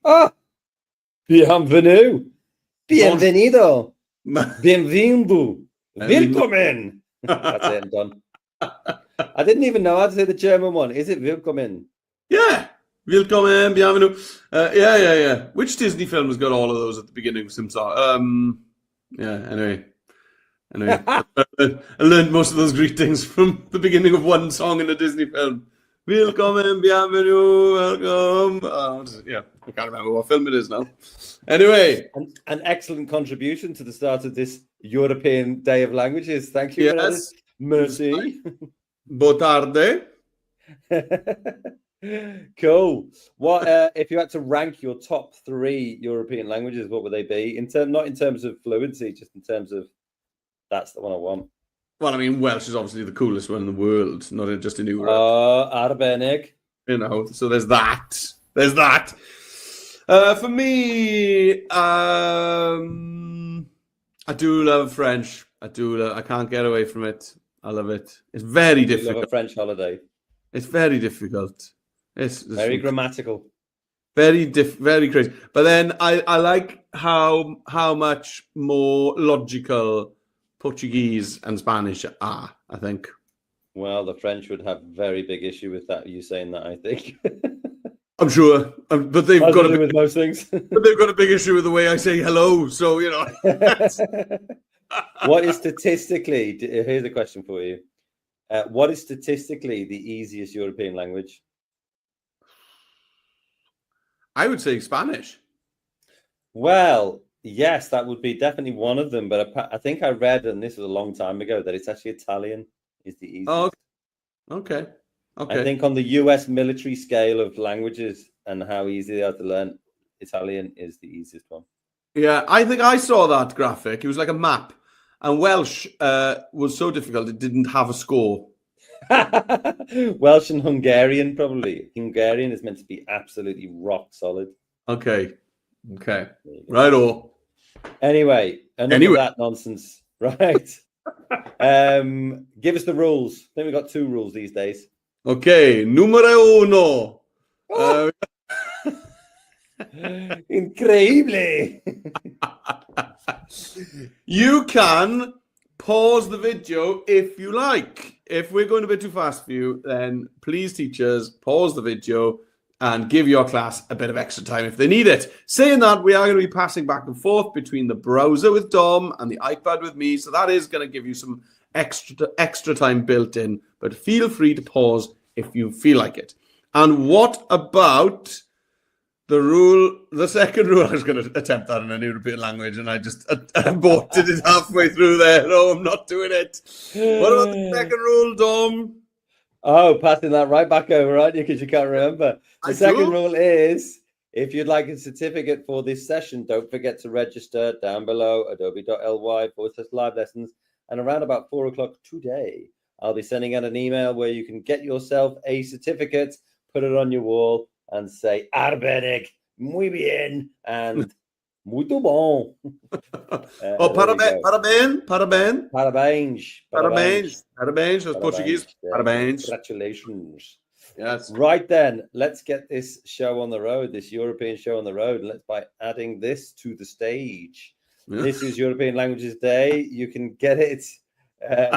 Ah, bienvenue. Bienvenido. Bienvenido. Willkommen. That's it, I'm done. I didn't even know how to say the German one. Is it willkommen? Yeah. Willkommen, bienvenue. Yeah. Which Disney film has got all of those at the beginning of some sort? Anyway. I learned most of those greetings from the beginning of one song in a Disney film. Willkommen, bienvenue, welcome. I can't remember what film it is now. Anyway. An excellent contribution to the start of this European Day of Languages. Thank you for that. Merci. Boa tarde. Cool. What if you had to rank your top 3 European languages, what would they be? Not in terms of fluency, just in terms of that's the one I want. Well, I mean, Welsh is obviously the coolest one in the world, not just in Europe. Arbenig. So there's that. There's that. For me, I do love French. I can't get away from it. I love it. It's very difficult. Love a French holiday. It's very difficult. It's very grammatical. Very crazy. But then I like how much more logical Portuguese and Spanish are, I think. Well, the French would have very big issue with that. You saying that, I think. I'm sure, but they've got with most things. But they've got a big issue with the way I say hello. So What is statistically? Here's a question for you. What is statistically the easiest European language? I would say Spanish. Well, yes, that would be definitely one of them. But I think I read, and this was a long time ago, that it's actually Italian is the easiest. Oh, okay. I think on the US military scale of languages and how easy they are to learn, Italian is the easiest one. Yeah, I think I saw that graphic. It was like a map. And Welsh was so difficult, it didn't have a score. Welsh and Hungarian, probably. Hungarian is meant to be absolutely rock solid. Okay. Right-o. Anyway, enough of that nonsense. Right. Give us the rules. I think we've got 2 rules these days. Okay, numero uno. Increíble. You can pause the video if you like. If we're going a bit too fast for you, then please, teachers, pause the video and give your class a bit of extra time if they need it. Saying that, we are going to be passing back and forth between the browser with Dom and the iPad with me. So that is going to give you some extra time built in. But feel free to pause if you feel like it. And what about the second rule? I was going to attempt that in an European language and I just aborted it halfway through there. No, I'm not doing it. What about the second rule, Dom? Oh, passing that right back over, aren't you? Because you can't remember. The second rule is, if you'd like a certificate for this session, don't forget to register down below, adobe.ly/live lessons. And around about 4 o'clock today, I'll be sending out an email where you can get yourself a certificate, put it on your wall, and say arbenig, muy bien, and muito bom. Parabéns. That's Portuguese. Parabéns. Congratulations. Yes. Right then, let's get this show on the road, this European show on the road. Let's by adding this to the stage. Yeah. This is European Languages Day. You can get it.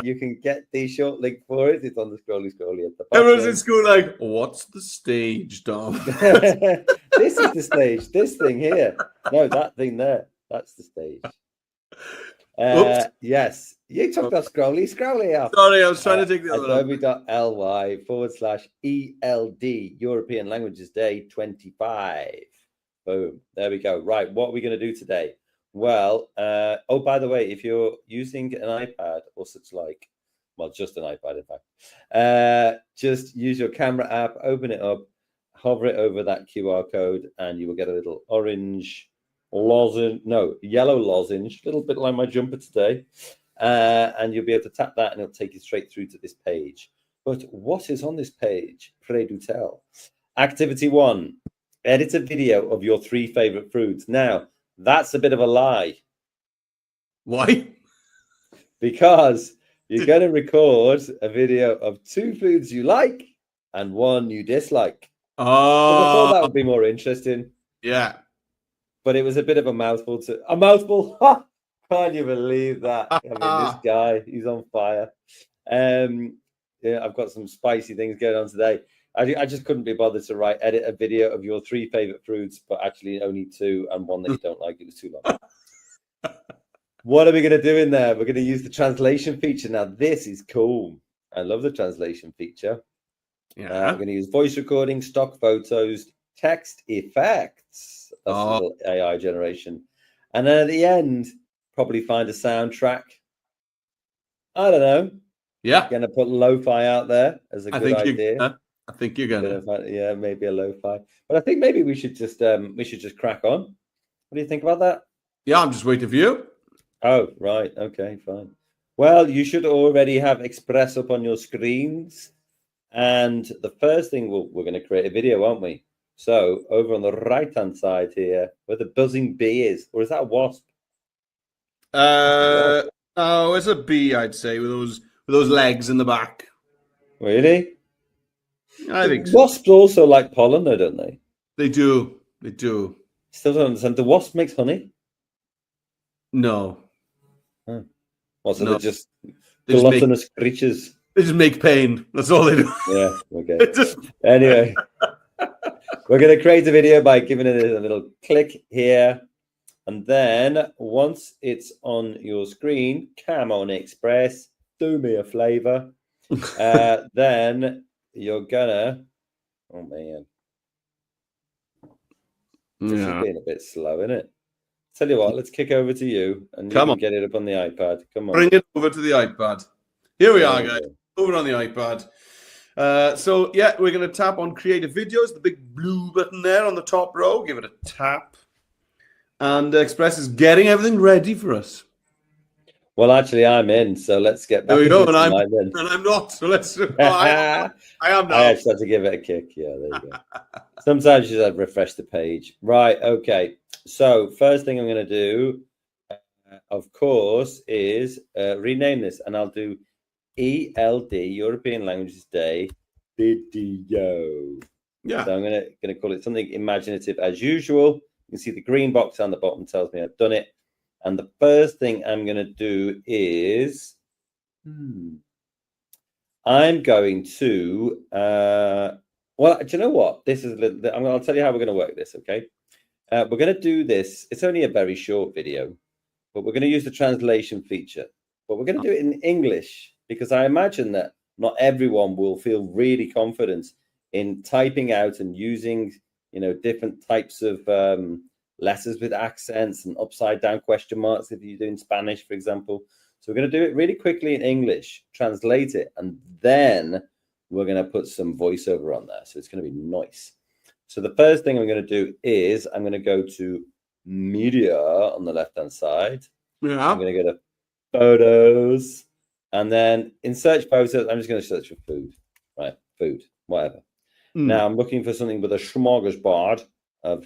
You can get the short link for it. It's on the scrolly at the bottom. Everyone's in school like, what's the stage, Dom? This is the stage. This thing here. No, that thing there. That's the stage. Yes. You took that scrolly out. Sorry, I was trying to take the other one. Adobe.ly/ELD European Languages Day 25. Boom. There we go. Right. What are we going to do today? Well, by the way, if you're using an iPad or such like, well, just an iPad, in fact, just use your camera app, open it up, hover it over that QR code, and you will get a little yellow lozenge, a little bit like my jumper today. And you'll be able to tap that and it'll take you straight through to this page. But what is on this page? Pray do tell. Activity 1, edit a video of your 3 favorite foods. Now, that's a bit of a lie. Why? Because you're going to record a video of 2 foods you like and 1 you dislike. I thought that would be more interesting. Yeah. But it was a bit of a mouthful. A mouthful. Ha! Can't you believe that? I mean, this guy, he's on fire. Yeah, I've got some spicy things going on today. I just couldn't be bothered to edit a video of your 3 favorite fruits, but actually only 2 and 1 that you don't like. It was too long. What are we going to do in there? We're going to use the translation feature. Now, this is cool. I love the translation feature. Yeah. We're going to use voice recording, stock photos, text effects. That's a little AI generation. And then at the end, probably find a soundtrack. I don't know. Yeah. Going to put lo-fi out there as a good idea. I think you're gonna. Yeah, maybe a lo-fi. But I think maybe we should just crack on. What do you think about that? Yeah, I'm just waiting for you. Oh, right. Okay, fine. Well, you should already have Express up on your screens. And the first thing we're going to create a video, aren't we? So over on the right-hand side here, where the buzzing bee is, or is that a wasp? Oh, it's a bee, I'd say, with those legs in the back. Really? I think so. Wasps also like pollen, though, don't they? They do. They do. Still don't understand. The wasp makes honey? No. Huh. Well, so No. they're just gluttonous creatures. They just make pain. That's all they do. Yeah, okay. Anyway, we're going to create a video by giving it a little click here. And then once it's on your screen, come on, Express, do me a flavor. Then you're gonna, oh man, this is being a bit slow, isn't it? Tell you what, let's kick over to you and you can get it up on the iPad. Come on. Bring it over to the iPad. Here we are, guys. Over on the iPad. So yeah, we're going to tap on creative videos, the big blue button there on the top row. Give it a tap. And Express is getting everything ready for us. Well, actually, I'm in, so let's get back. There we go, and I'm not. So let's. I am now. I actually had to give it a kick. Yeah, there you go. Sometimes you just refresh the page. Right. Okay. So first thing I'm going to do, of course, is rename this, and I'll do ELD, European Languages Day video. Yeah. So I'm going to call it something imaginative as usual. You can see the green box on the bottom tells me I've done it. And the first thing I'm going to do is I'm going to, well, do you know what? This is, I'll tell you how we're going to work this, okay? We're going to do this. It's only a very short video, but we're going to use the translation feature. But we're going to do it in English because I imagine that not everyone will feel really confident in typing out and using, different types of letters with accents and upside down question marks if you're doing Spanish, for example. So we're going to do it really quickly in English, translate it, and then we're going to put some voiceover on there. So it's going to be nice. So the first thing I'm going to do is I'm going to go to media on the left-hand side. Yeah. I'm going to go to photos. And then in search photos, I'm just going to search for food. Right, food, whatever. Now I'm looking for something with a smorgasbord of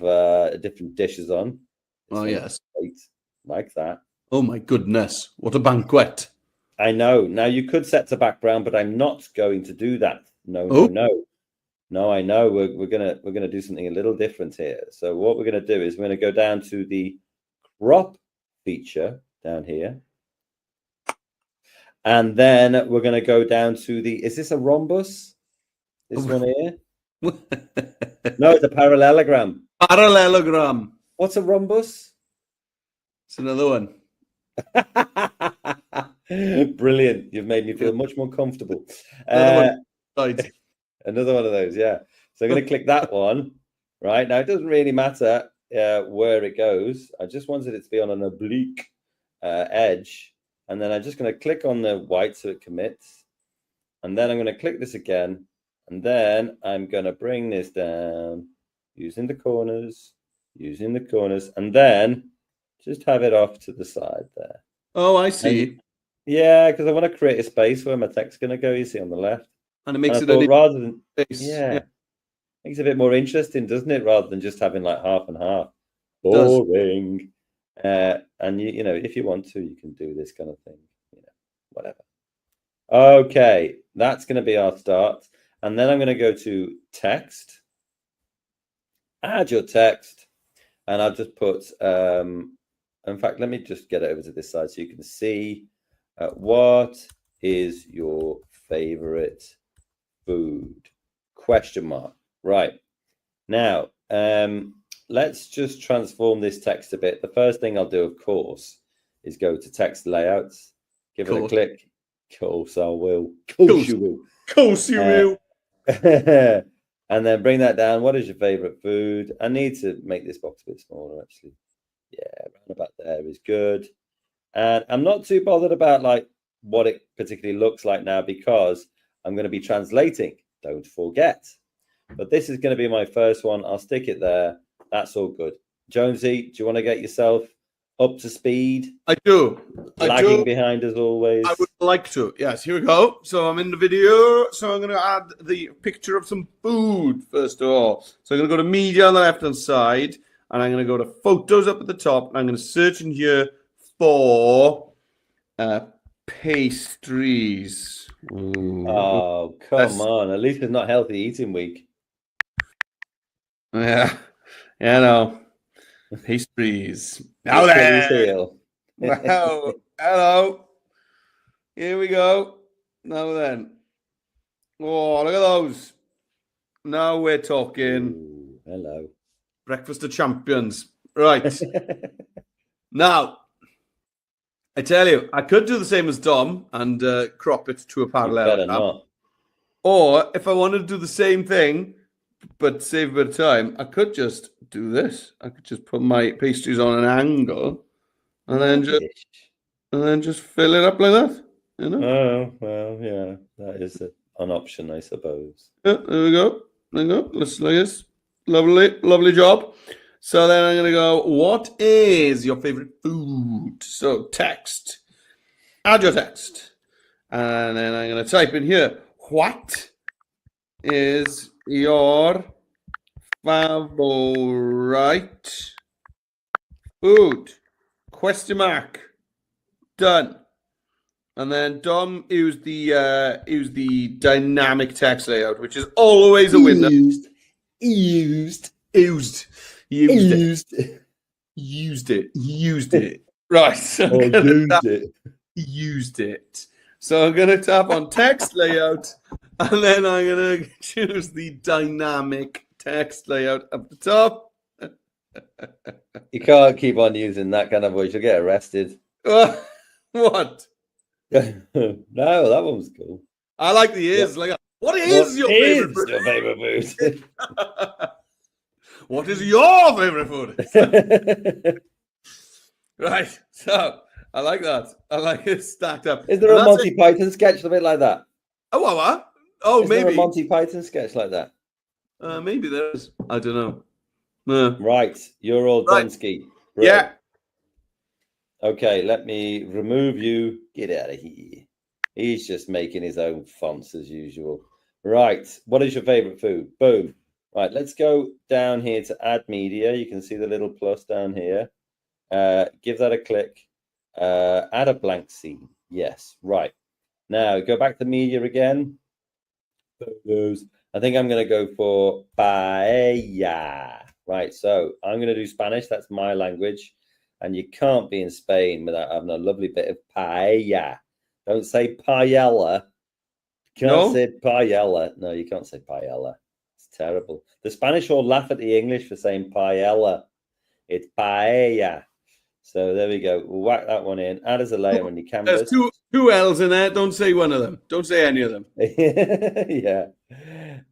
different dishes on. Oh, yes. Like that. Oh, my goodness. What a banquet. I know. Now, you could set to background, but I'm not going to do that. No, I know. We're gonna do something a little different here. So what we're going to do is we're going to go down to the crop feature down here. And then we're going to go down to the, is this a rhombus? This one here? No, it's a parallelogram. Parallelogram. What's a rhombus? It's another one. Brilliant. You've made me feel much more comfortable. Another one of those, yeah. So I'm going to click that one. Right. Now, it doesn't really matter where it goes. I just wanted it to be on an oblique edge. And then I'm just going to click on the white so it commits. And then I'm going to click this again. And then I'm going to bring this down using the corners, and then just have it off to the side there. Oh, I see. And, yeah, because I want to create a space where my text's going to go, you see, on the left. And it makes it rather than space. Yeah, makes it a bit more interesting, doesn't it? Rather than just having like half and half. Boring. And you know, if you want to, you can do this kind of thing. Whatever. Okay, that's going to be our start. And then I'm going to go to text, add your text, And I'll just put, in fact, let me just get it over to this side so you can see what is your favorite food? Question mark. Right. Now, let's just transform this text a bit. The first thing I'll do, of course, is go to text layouts, give it a click. Of course I will. Of course you will. Of course you will. And then bring that down. What is your favorite food? I need to make this box a bit smaller, actually. Yeah, around about there is good. And I'm not too bothered about like what it particularly looks like now because I'm going to be translating. Don't forget. But this is going to be my first one. I'll stick it there. That's all good. Jonesy, do you want to get yourself up to speed? I do. Lagging behind as always. I would like to. Yes, here we go. So I'm in the video. So I'm going to add the picture of some food first of all. So I'm going to go to media on the left-hand side. And I'm going to go to photos up at the top. And I'm going to search in here for pastries. Ooh. Oh, come on. At least it's not healthy eating week. Yeah, no. Pastries. Now then. Wow. Hello. Here we go. Now then. Oh, look at those. Now we're talking. Ooh, hello. Breakfast of champions. Right. Now, I tell you, I could do the same as Dom and crop it to a parallelogram. Or if I wanted to do the same thing, but save a bit of time, I could just do this. I could just put my pastries on an angle and then just fill it up like that. You know? Oh, well, yeah. That is an option, I suppose. Yeah, there we go. There we go. Let's like this. Lovely job. So then I'm going to go, what is your favorite food? So text. Add your text. And then I'm going to type in here, what is your favorite food? Question mark. Done. And then Dom used the dynamic text layout, which is always a winner. Used it. Right. So used it. So I'm going to tap on text layout, and then I'm going to choose the dynamic text layout up the top. You can't keep on using that kind of voice. You'll get arrested. What? No, that one was cool. I like the ears. Like, what is your favorite food? What is your favorite food? Right. So I like that. I like it stacked up. Is there a Monty Python sketch a bit like that? Oh, what? Oh, maybe. Is there a Monty Python sketch like that? Maybe there is. I don't know. Right. You're all Dunsky. Right. Yeah. Okay, let me remove you. Get out of here. He's just making his own fonts as usual. Right. What is your favorite food? Boom. Right. Let's go down here to add media. You can see the little plus down here. Give that a click. Add a blank scene. Yes. Right. Now go back to media again. Photos. I think I'm going to go for paella. Right. So I'm going to do Spanish. That's my language. And you can't be in Spain without having a lovely bit of paella. Don't say paella. You can't say paella. No, you can't say paella. It's terrible. The Spanish all laugh at the English for saying paella. It's paella. So there we go. We'll whack that one in. Add as a layer on your canvas. There's two L's in there. Don't say one of them. Don't say any of them. Yeah.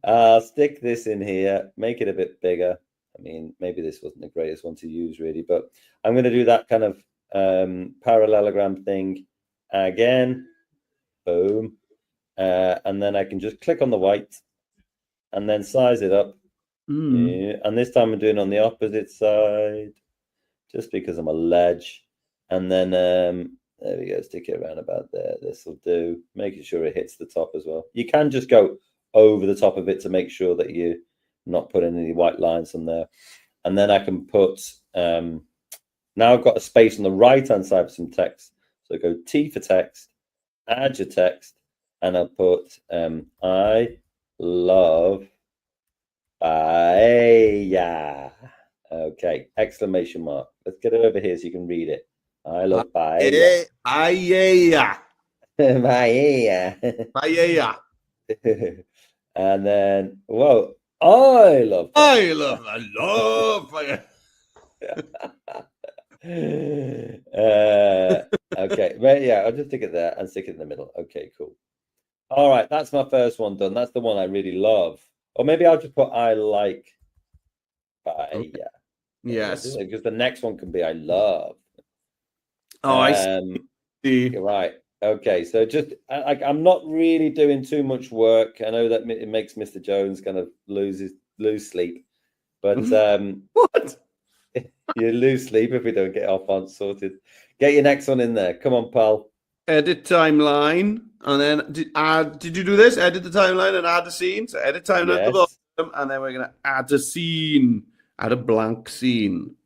I'll stick this in here. Make it a bit bigger. I mean, maybe this wasn't the greatest one to use, really, but I'm going to do that kind of parallelogram thing again. Boom. And then I can just click on the white and then size it up. Yeah. And this time I'm doing it on the opposite side just because I'm a ledge. And then there we go. Stick it around about there. This will do. Making sure it hits the top as well. You can just go over the top of it to make sure that you not putting any white lines on there. And then I can put now I've got a space on the right hand side for some text. So go T for text, add your text, and I'll put I love paella. Okay, exclamation mark. Let's get it over here so you can read it. I love paella. Paella. Paella. Paella. And then, whoa, I love paella. I love paella. Okay, but yeah, I'll just stick it there and stick it in the middle. Okay, cool. All right, that's my first one done. That's the one I really love. Or maybe I'll just put I like paella. Okay. Yes. Because the next one can be I love. Oh, I see. You're right. Okay, so just I'm not really doing too much work. I know that it makes Mr. Jones kind of lose sleep, but What? you lose sleep if we don't get our font sorted. Get your next one in there. Come on, pal. Edit timeline, and then did you do this? Edit the timeline and add the scene. So edit timeline at the bottom, and then we're gonna add a scene, add a blank scene.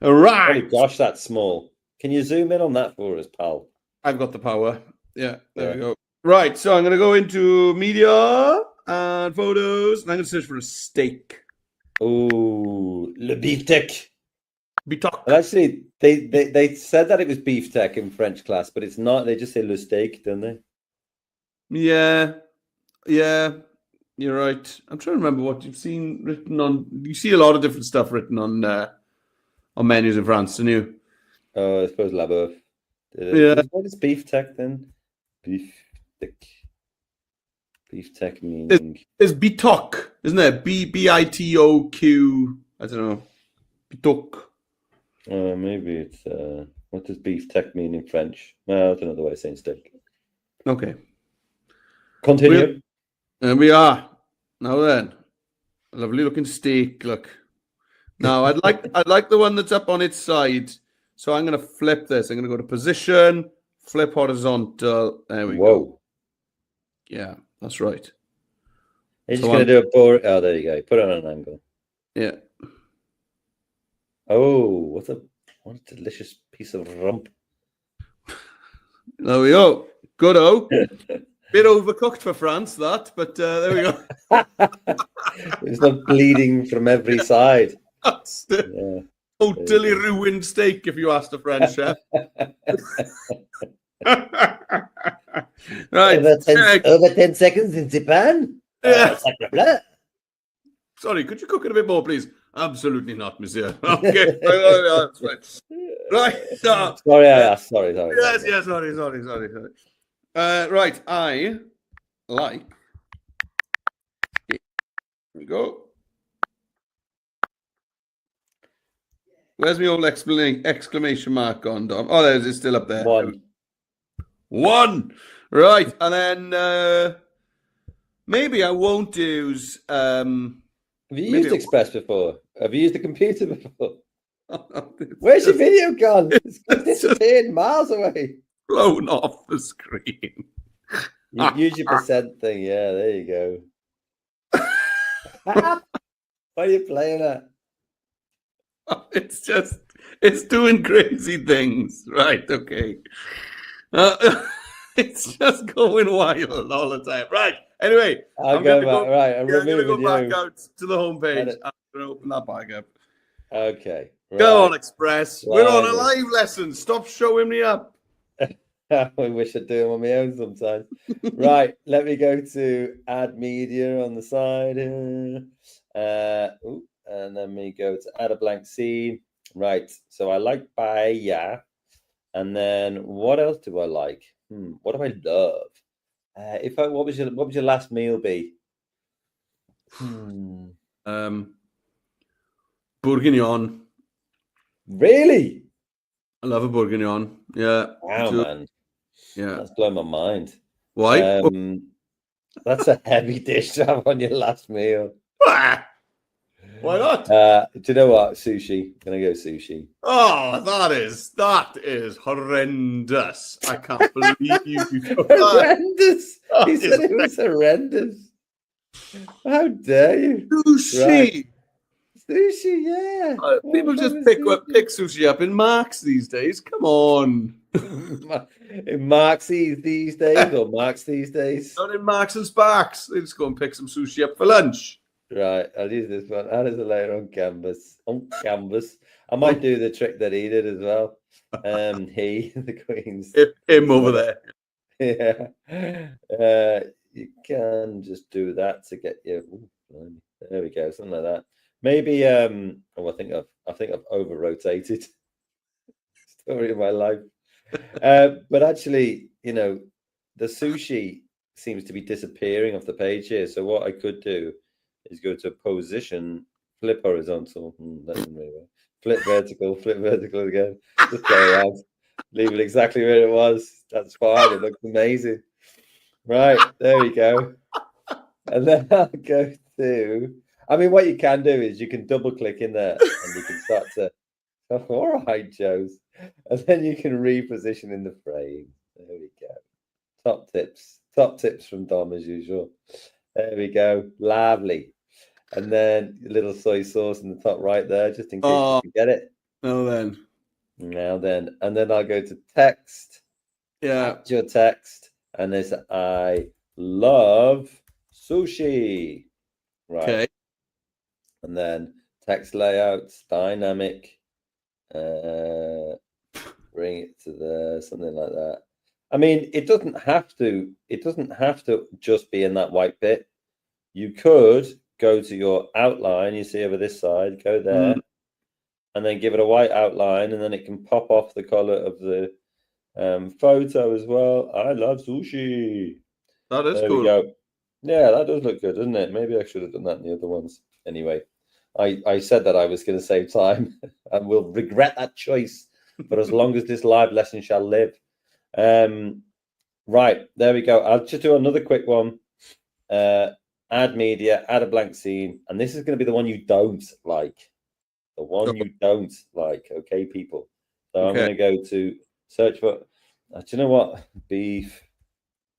All right. Oh gosh, that's small. Can you zoom in on that for us, pal? I've got the power. Yeah, there we go. Right, so I'm gonna go into media and photos, and I'm gonna search for a steak. Oh, le beefsteak. Bitok. Well, actually, they said that it was beefsteak in French class, but it's not. They just say le steak, don't they? Yeah, you're right. I'm trying to remember what you've seen written on. You see a lot of different stuff written on menus in France, don't you? Oh, I suppose la boeuf. Yeah. What is beefsteak then? Beefsteak. Beefsteak meaning. It's bitok, isn't it? Bitoq. I don't know. Bitok. Maybe it's what does beefsteak mean in French? Well, that's another way of saying steak. Okay. Continue. There we are. Now then, a lovely looking steak. Look. Now I'd like the one that's up on its side. So I'm going to flip this. I'm going to go to position, flip horizontal. There we go. Yeah, that's right. You're just going to do a boring. Oh, there you go. Put it on an angle. Yeah. Oh, what a delicious piece of rump. There we go. Good. Bit overcooked for France, that, but there we go. It's not bleeding from every side. Yeah. Totally ruined steak, if you asked a French chef. Right. Over 10 seconds in Japan? Yeah. Sorry, could you cook it a bit more, please? Absolutely not, monsieur. Okay. That's right. Right. Sorry, I asked. Sorry. Yes, sorry. Right, I like. Here we go. Where's my old exclamation mark on, Dom? Oh, it's still up there. One. Right, and then maybe I won't use. Have you used Express before? Have you used the computer before? Where's your video gone? It's disappeared miles away. Blown off the screen. You use your percent thing. Yeah, there you go. Why are you playing at? It's doing crazy things. Right, okay. It's just going wild all the time. Right, anyway. I'm going to go back out to the homepage. I'm going to open that back up. Okay. Right. Go on, Express. We're on a live lesson. Stop showing me up. I wish I'd do them on my own sometimes. Right, let me go to add media on the side. And then we go to add a blank scene. Right, so I like paella. And then what else do I like? What do I love? What would your last meal be? Bourguignon. Really? I love a bourguignon. Yeah. Wow, man. Yeah. That's blown my mind. Why? That's a heavy dish to have on your last meal. Why not? Do you know what? Sushi. I'm gonna go sushi. Oh, that is horrendous. I can't believe you. Horrendous. He said it was horrendous. How dare you? Sushi. Right. Sushi, yeah. People just pick sushi up in Marks these days. Come on. In Marksies these days, or Marks these days? Not in Marks and Sparks. They just go and pick some sushi up for lunch. Right, I'll use this one. Add as a layer on canvas. On canvas. I might do the trick that he did as well. He, the Queen's. Him over there. Yeah. You can just do that to get you. Ooh, blimey. There we go, something like that. Maybe oh, I think I've over rotated. Story of my life. But actually, the sushi seems to be disappearing off the page here. So what I could do is go to position, flip horizontal. That didn't really work. Flip vertical again. Just play around. Leave it exactly where it was. That's fine. It looks amazing. Right, there we go. And then I'll go to. I mean, what you can do is you can double click in there and you can start to. Oh, all right, Joes. And then you can reposition in the frame. There we go. Top tips from Dom as usual. There we go. Lovely. And then a little soy sauce in the top right there, just in case you can get it. Oh, then. Now then, and then I'll go to text. Yeah. Add your text, and there's I love sushi. Right. Okay. And then text layouts, dynamic. Bring it to there, something like that. I mean, it doesn't have to just be in that white bit. You could go to your outline, you see over this side, go there, and then give it a white outline, and then it can pop off the color of the photo as well. I love sushi. That is there cool. We go. Yeah, that does look good, doesn't it? Maybe I should have done that in the other ones. Anyway, I said that I was going to save time and will regret that choice. But as long as this live lesson shall live. Right, there we go. I'll just do another quick one. Add media, add a blank scene. And this is going to be the one you don't like. The one you don't like. Okay, people. So I'm going to go to search for, do you know what? Beef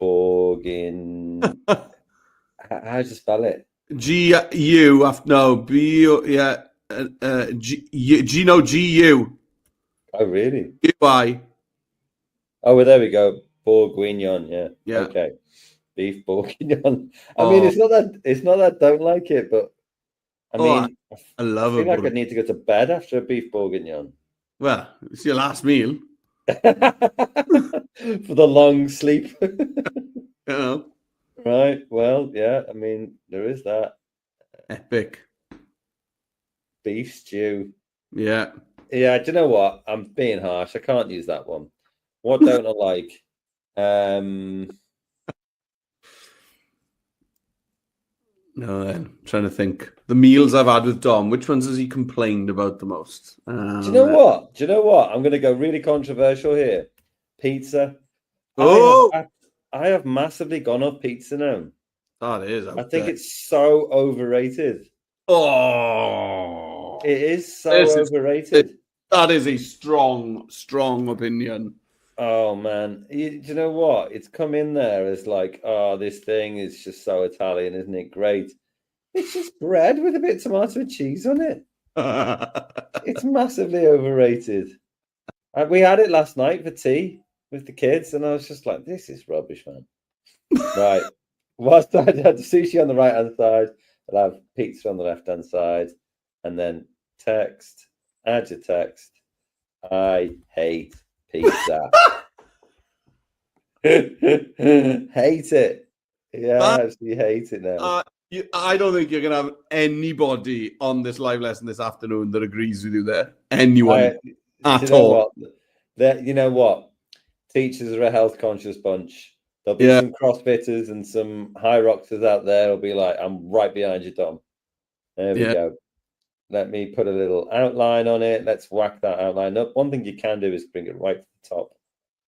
Bourguignon. How do you spell it? G-U, no, B-U, yeah. G-U. Oh, really? U-I. Oh, well, there we go. Bourguignon, yeah. Yeah. Okay. Beef Bourguignon. I mean, it's not that I don't like it, but I mean, I love I feel it. like I need to go to bed after a beef Bourguignon. Well, it's your last meal. For the long sleep. Right. Well, yeah, I mean, there is that. Epic. Beef stew. Yeah. Yeah, do you know what? I'm being harsh. I can't use that one. What don't I like? No, I'm trying to think. The meals I've had with Dom, which ones has he complained about the most? Do you know what? I'm going to go really controversial here. Pizza. Oh! I have massively gone off pizza now. That is. I think it's so overrated. Oh! It is so overrated. That is a strong, strong opinion. Oh, man. Do you know what? It's come in there as like, oh, this thing is just so Italian, isn't it? Great. It's just bread with a bit of tomato and cheese on it. It's massively overrated. We had it last night for tea with the kids, and I was just like, this is rubbish, man. Right. Whilst I had the sushi on the right-hand side, I'll have pizza on the left-hand side, and then text, add your text. I hate pizza. Hate it. Yeah, I actually hate it now. I don't think you're going to have anybody on this live lesson this afternoon that agrees with you there. Anyone at all. You know what? Teachers are a health conscious bunch. There'll be some crossfitters and some high rockers out there who'll be like, I'm right behind you, Dom. There we go. Let me put a little outline on it. Let's whack that outline up. One thing you can do is bring it right to the top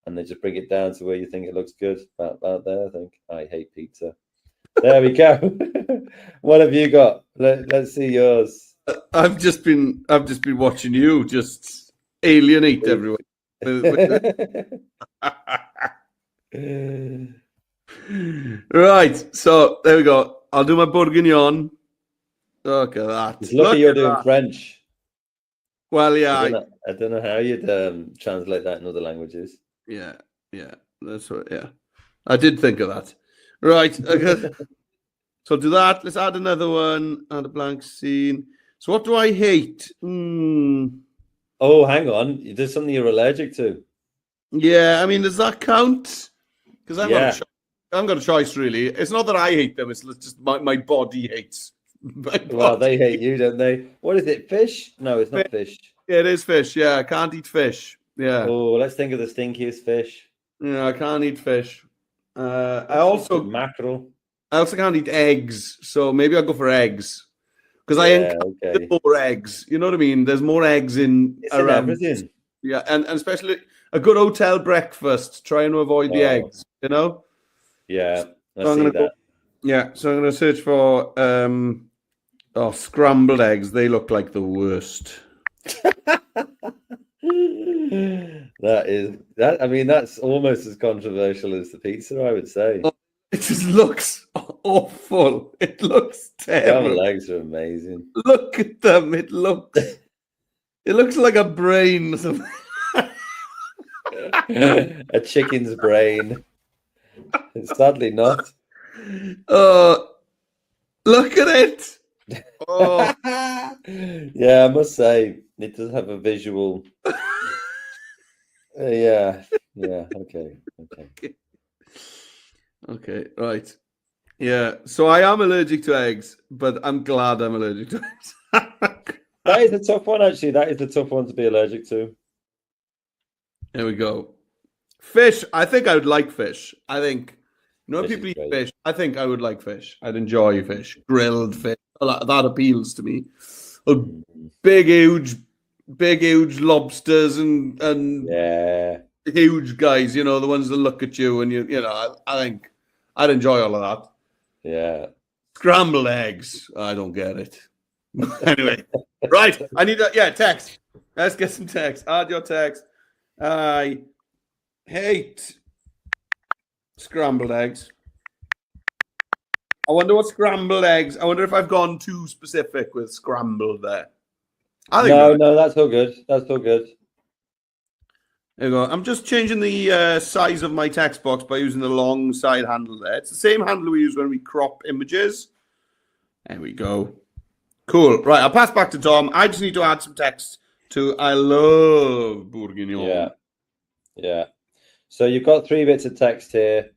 and then just bring it down to where you think it looks good. About there, I think. I hate pizza. There we go. What have you got? Let's see yours. I've just been watching you just alienate everyone. Right, so there we go. I'll do my bourguignon. Look at that. It's lucky you're doing French. Well, yeah. I don't know how you'd translate that in other languages. Yeah. That's what. Yeah, I did think of that. Right. Okay. So I'll do that. Let's add another one. Add a blank scene. So what do I hate? Oh, hang on. There's something you're allergic to. Yeah, I mean, does that count? Because I've Yeah. got a choice, really. It's not that I hate them. It's just my body hates. Well, they hate you, don't they? What is it? Fish? No, it's not fish. Yeah, it is fish. Yeah, I can't eat fish. Yeah. Oh, let's think of the stinkiest fish. Yeah, I can't eat fish. I also mackerel. I also can't eat eggs, so maybe I'll go for eggs because I encounter more eggs. You know what I mean? There's more eggs in around everything. Yeah, and especially a good hotel breakfast. Trying to avoid the eggs. You know? Yeah, So I'm gonna so I'm gonna search for scrambled eggs. They look like the worst. That. I mean, that's almost as controversial as the pizza, I would say. It just looks awful. It looks terrible. Scrambled eggs are amazing. Look at them. It looks like a brain or something. A chicken's brain. Sadly not. Look at it. Oh. Yeah, I must say it does have a visual. Yeah. Okay, right. Yeah, so I am allergic to eggs, but I'm glad I'm allergic to eggs. That is a tough one, actually. That is a tough one to be allergic to. There we go. Fish. I think I would like fish. I think, people eat fish. I think I would like fish. I'd enjoy fish. Grilled fish. That appeals to me. Big, huge lobsters and huge guys, the ones that look at you and I think I'd enjoy all of that. Yeah. Scrambled eggs. I don't get it. Anyway, right. I need text. Let's get some text. Add your text. I hate scrambled eggs. I wonder what scrambled eggs. I wonder if I've gone too specific with scrambled there. No, that's all good. That's all good. There you go. I'm just changing the size of my text box by using the long side handle there. It's the same handle we use when we crop images. There we go. Cool. Right, I'll pass back to Tom. I just need to add some text to I love bourguignon. Yeah. So you've got 3 bits of text here.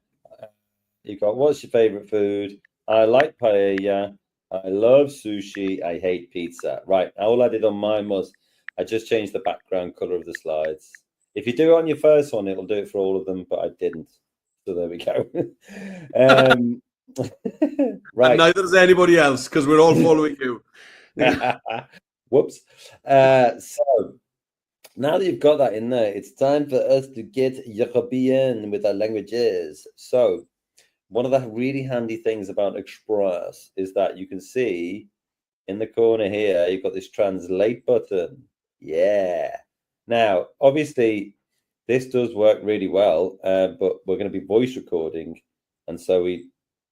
You've got what's your favorite food? I like paella. I love sushi. I hate pizza. Right. All I did on mine was I just changed the background color of the slides. If you do it on your first one, it'll do it for all of them, but I didn't. So there we go. Right. And neither does anybody else because we're all following you. Whoops. So now that you've got that in there, it's time for us to get European with our languages. So one of the really handy things about Express is that you can see in the corner here, you've got this translate button. Yeah. Now, obviously, this does work really well, but we're going to be voice recording. And so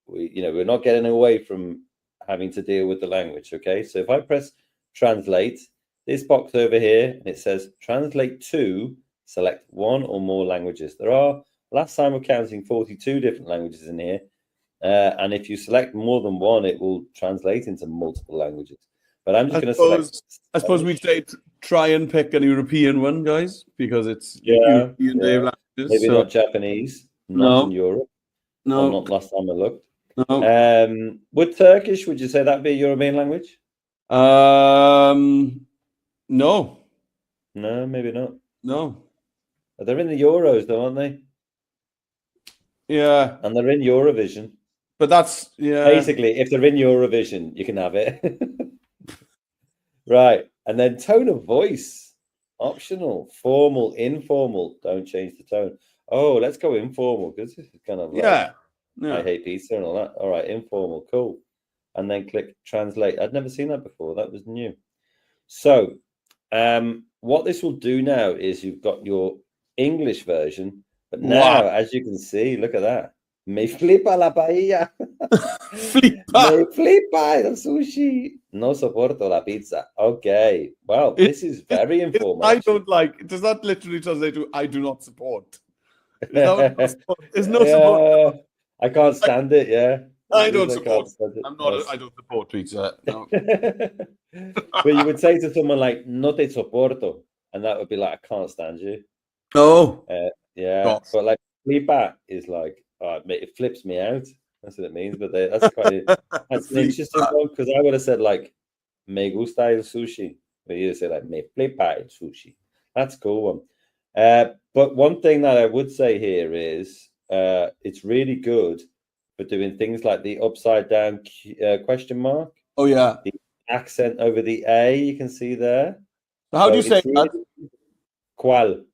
we're not getting away from having to deal with the language. Okay. So if I press translate, this box over here, and it says translate to, select one or more languages. There are, last time we're counting 42 different languages in here. And if you select more than one, it will translate into multiple languages. But I'm just going to select. I suppose we'd say try and pick an European one, guys, because it's European languages. Maybe not Japanese, not in Europe. No. Not last time I looked. No. Would Turkish, would you say that'd be a European language? No. No, maybe not. No. They're in the Euros, though, aren't they? Yeah. And they're in Eurovision. But that's, basically, if they're in Eurovision, you can have it. Right. And then tone of voice, optional, formal, informal. Don't change the tone. Oh, let's go informal because this is kind of like, I hate pizza and all that. All right, informal, cool. And then click translate. I'd never seen that before. That was new. So what this will do now is you've got your English version, but now, as you can see, look at that. Me flipa la paella. Me flipa el sushi. No soporto la pizza. Okay. Well, this is very informal. I don't like. Does that literally translate to I do not support? There's no support. I can't stand it. Yeah. I At don't least support. stand it. I'm not. I don't support pizza. No. But you would say to someone like "no te soporto," and that would be like, "I can't stand you." Oh, Yeah, gosh. but like flipa is like, it flips me out. That's what it means. But that's that's an interesting one, because I would have said like "me gusta el sushi," but you say like "me flipa el sushi." That's a cool one. But one thing that I would say here is it's really good for doing things like the upside down question mark. Oh yeah. The accent over the A, you can see there. So how do you say that? ¿Cuál?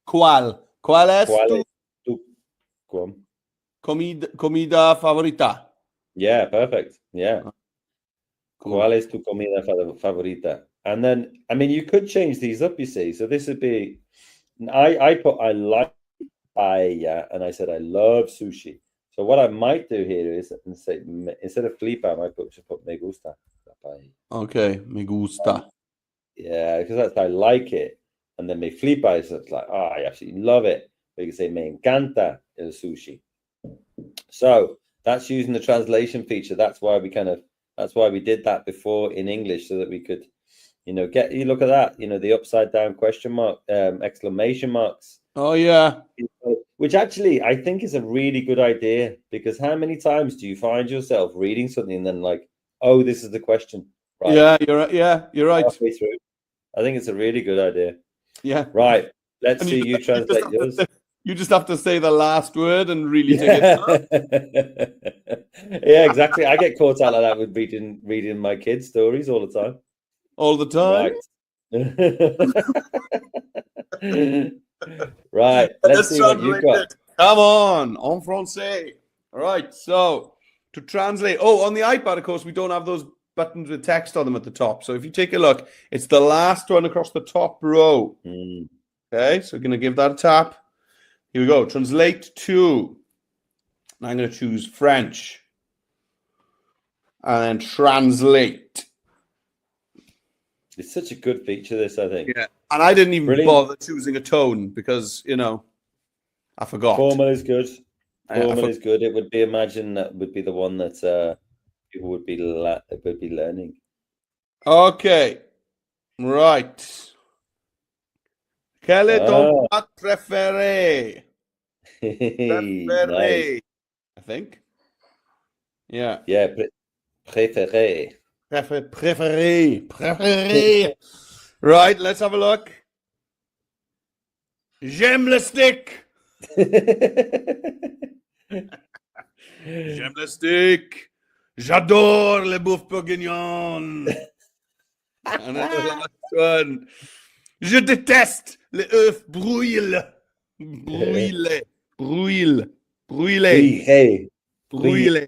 ¿Cuál? ¿Cuál es ¿Cuál tu es tu comida favorita? Yeah, perfect. Yeah. Cool. ¿Cuál es tu comida favorita? And then, I mean, you could change these up, you see. So this would be, I put, I like paella, and I said, I love sushi. So what I might do here is, say, instead of flipa, I might just put me gusta la paella. Okay, me gusta. Yeah, because that's, I like it. And then me flipa is like, I absolutely love it. But you can say, me encanta el sushi. So that's using the translation feature. That's why we did that before in English, so that we could, you look at that, the upside down question mark, exclamation marks. Oh yeah. Which actually I think is a really good idea, because how many times do you find yourself reading something and then like, oh, this is the question? Right. Yeah, you're right. Yeah, you're right. Halfway through. I think it's a really good idea. Yeah. Right. Let's see you translate yours. You just have to say the last word and really take it. Yeah, exactly. I get caught out like that with reading my kids' stories all the time. All the time. Right. Right. Let's see what you've got. Come on, en français. All right. So to translate, on the iPad, of course, we don't have those buttons with text on them at the top. So if you take a look, it's the last one across the top row. Okay, so we're going to give that a tap. Here we go. Translate to. And I'm going to choose French. And then translate. It's such a good feature, this, I think. Yeah. And I didn't even bother choosing a tone because, I forgot. Formal is good. Formal is good. It would be, imagine that would be the one that people would be learning. Okay. Right. Quel est ton plat préféré? Nice. I think. Yeah. Yeah. Préféré. Préféré. Right, let's have a look. J'aime le steak. J'aime le steak. J'adore le bouffe bourguignon. And then the last one. Je déteste les œufs brûlés. Brûlés. Brûlés. Brûlés. Brûlés.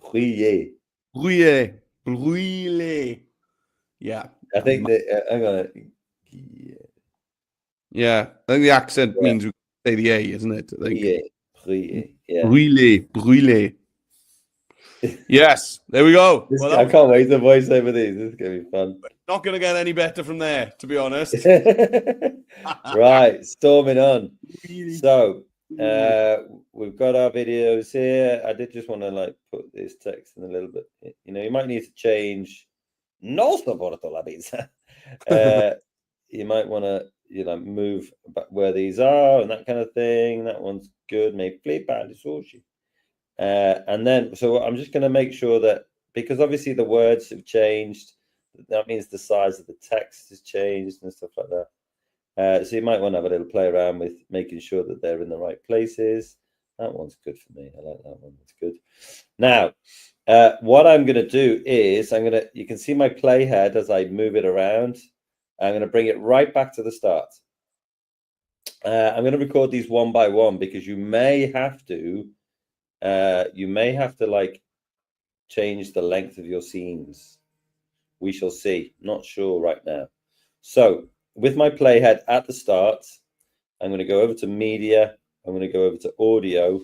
Brûlés. Brûlés. Brûlés. Yeah. I think that, hang on. Yeah. I think the accent means we say the A, isn't it? I think. Brûlés. Yeah. Brûlés. Brûlés. Yes. There we go. I can't wait to voice over these. This is going to be fun. Not going to get any better from there, to be honest. Right. Storming on. So, we've got our videos here. I did just want to put this text in a little bit. You might need to change no soporto la pizza. You might want to move back where these are and that kind of thing. That one's good. Maybe flip out the sushi. And then, so I'm just going to make sure that, because obviously the words have changed, that means the size of the text has changed and stuff like that. So you might want to have a little play around with making sure that they're in the right places. That one's good for me. I like that one. That's good. Now, what I'm going to do is you can see my playhead as I move it around. I'm going to bring it right back to the start. I'm going to record these one by one, because you may have to change the length of your scenes. We shall see. Not sure right now. So with my playhead at the start, I'm going to go over to media. I'm going to go over to audio.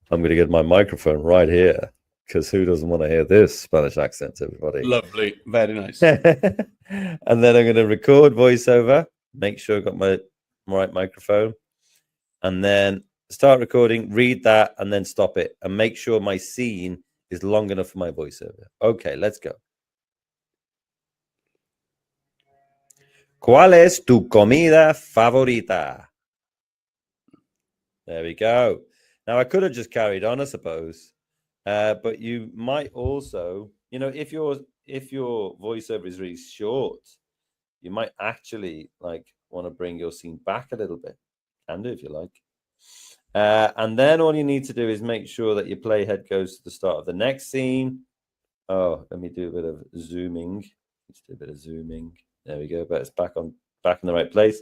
I'm going to get my microphone right here, because who doesn't want to hear this Spanish accent, everybody? Lovely. Very nice. And then I'm going to record voiceover. Make sure I've got my right microphone. And then start recording, read that, and then stop it. And make sure my scene is long enough for my voiceover. Okay, let's go. ¿Cuál es tu comida favorita? There we go. Now, I could have just carried on, I suppose. But you might also, if your voiceover is really short, you might actually want to bring your scene back a little bit. Can do if you like. And then all you need to do is make sure that your playhead goes to the start of the next scene. Oh, let me do a bit of zooming. Let's do a bit of zooming. There we go. But it's back in the right place.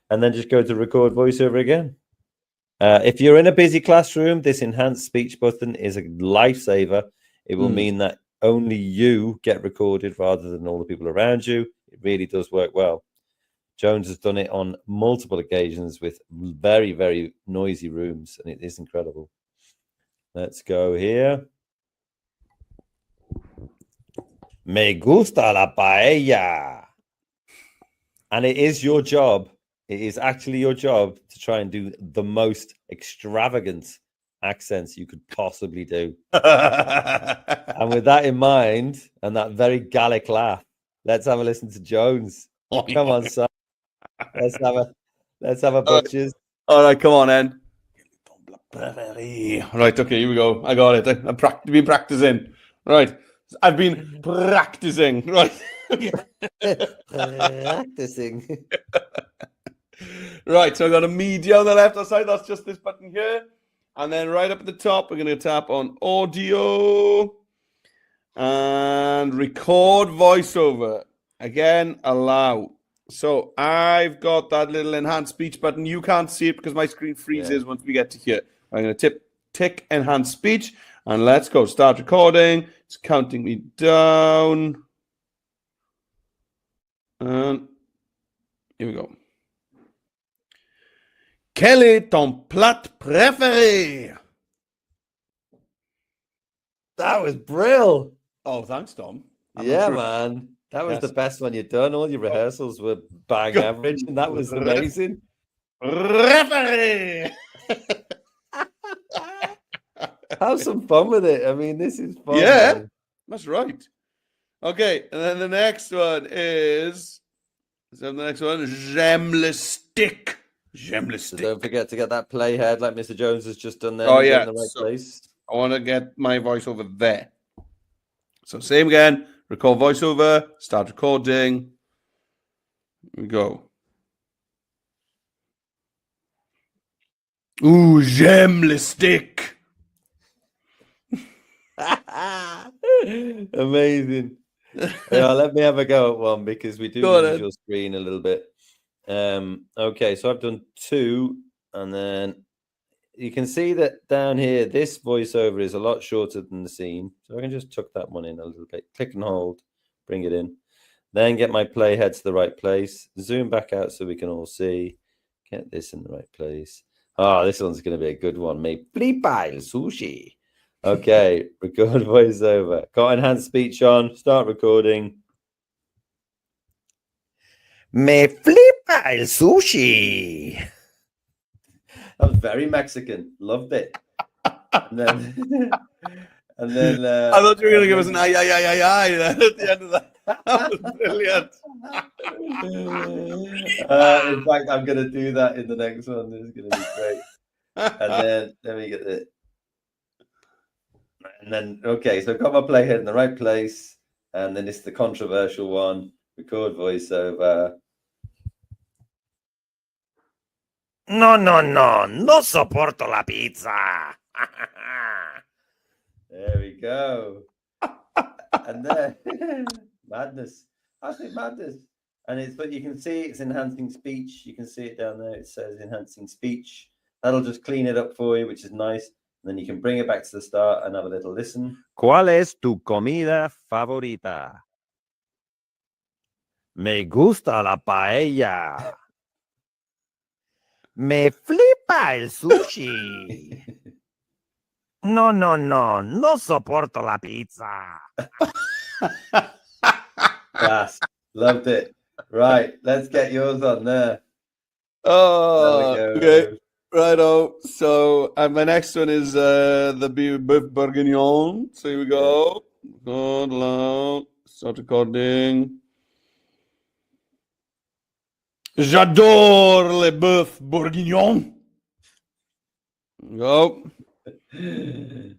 And then just go to record voiceover again. If you're in a busy classroom, this enhanced speech button is a lifesaver. It will mean that only you get recorded rather than all the people around you. It really does work well. Jones has done it on multiple occasions with very, very noisy rooms, and it is incredible. Let's go here. Me gusta la paella. And it is your job. It is actually your job to try and do the most extravagant accents you could possibly do. And with that in mind, and that very Gallic laugh, let's have a listen to Jones. Come on, son. Let's have a butchers. All right, come on, then. Right, okay, here we go. I got it. I've been practicing. Right, I've been practicing. Right. Practicing. Right, so I've got a media on the left-hand side. That's just this button here. And then right up at the top, we're going to tap on audio and record voiceover. Again, allow. So I've got that little enhanced speech button. You can't see it because my screen freezes once we get to here. I'm going to tick enhanced speech, and let's go. Start recording. It's counting me down. And here we go. Quel est ton plat préféré? That was brilliant. Oh, thanks, Tom. Yeah, man. That was the best one you've done. All your rehearsals were bang average, and that was amazing. Referee. Have some fun with it. I mean, this is fun. Yeah, man. That's right. Okay, and then the next one is... J'aime le stick. J'aime le So stick. don't forget to get that playhead like Mr. Jones has just done there. Oh, yeah. In the right place. I want to get my voiceover there. So same again. Record voiceover. Start recording. Here we go. Ooh, j'aime le stick. Amazing. Let me have a go at one because we do use your screen a little bit. Okay, so I've done two, and then you can see that down here, this voiceover is a lot shorter than the scene. So I can just tuck that one in a little bit, click and hold, bring it in, then get my playhead to the right place, zoom back out so we can all see, get this in the right place. Oh, this one's going to be a good one. Me flipa el sushi. Okay, record voiceover. Got enhanced speech on, start recording. Me flipa el sushi. That was very Mexican. Loved it. And then, I thought you were going to give us an ay at the end of that. That was brilliant. In fact, I'm going to do that in the next one. This is going to be great. And then let me get it. And then, okay, so I've got my playhead in the right place. And then it's the controversial one. Record voiceover. No soporto la pizza. There we go. And then madness. I think madness. But you can see it's enhancing speech. You can see it down there. It says enhancing speech. That'll just clean it up for you, which is nice. And then you can bring it back to the start and have a little listen. ¿Cuál es tu comida favorita? Me gusta la paella. Me flipa el sushi. No soporto la pizza. Yes, loved it. Right, let's get yours on there. Oh, okay. Righto. So my next one is the Boeuf Bourguignon. So here we go. Good, loud. Start recording. J'adore le Boeuf Bourguignon. Go.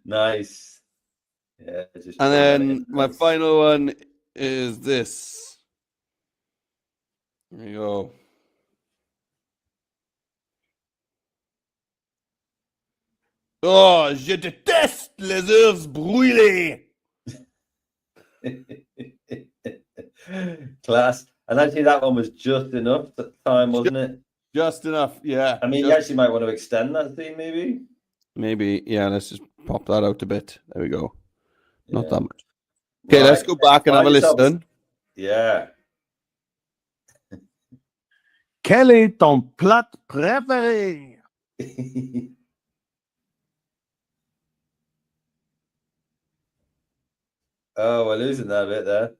Nice. Yeah. Just And then my nice. final one is this. There you go. Oh, je déteste les œufs brûlés. Class. And actually, that one was just enough at the time, wasn't it? Just enough, yeah. I mean, you actually might want to extend that theme, maybe. Maybe, yeah. Let's just pop that out a bit. There we go. Not Yeah. that much. Okay, Right. let's go back and have a listen. Yeah. Quel est ton plat préféré? Oh, we're losing that bit there.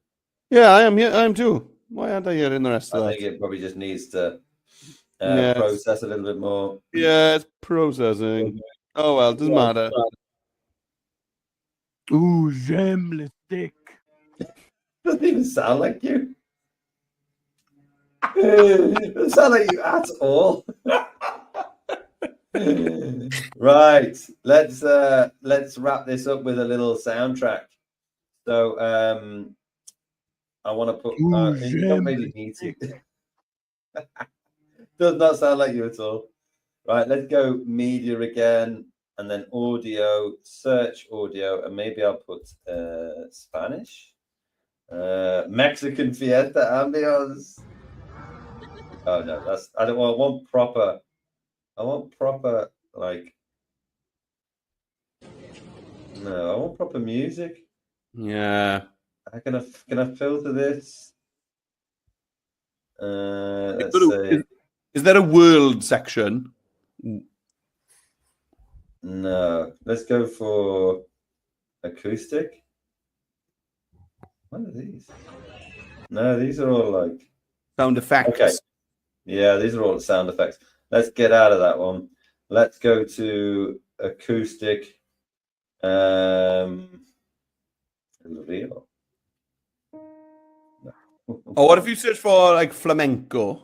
Yeah, I am here. I am too. Why aren't I hearing the rest of I that? think it probably just needs to Yes. process a little bit more. Yeah, it's processing. Oh well, doesn't matter. Ooh, j'aime le steak. Doesn't even sound like you. It doesn't sound like you at all. Right. Let's wrap this up with a little soundtrack. So I want to put you don't really need to. Does not sound like you at all. Right, let's go media again, and then audio, search audio, and maybe I'll put Spanish. Mexican fiesta ambience. Oh no, I want proper like no, I want proper music. Yeah. Can I filter this? Let's say is there a world section? No. Let's go for acoustic. What are these? No, these are all like Sound effects. Okay. Yeah, these are all sound effects. Let's get out of that one. Let's go to acoustic. Real. Oh, what if you search for like flamenco?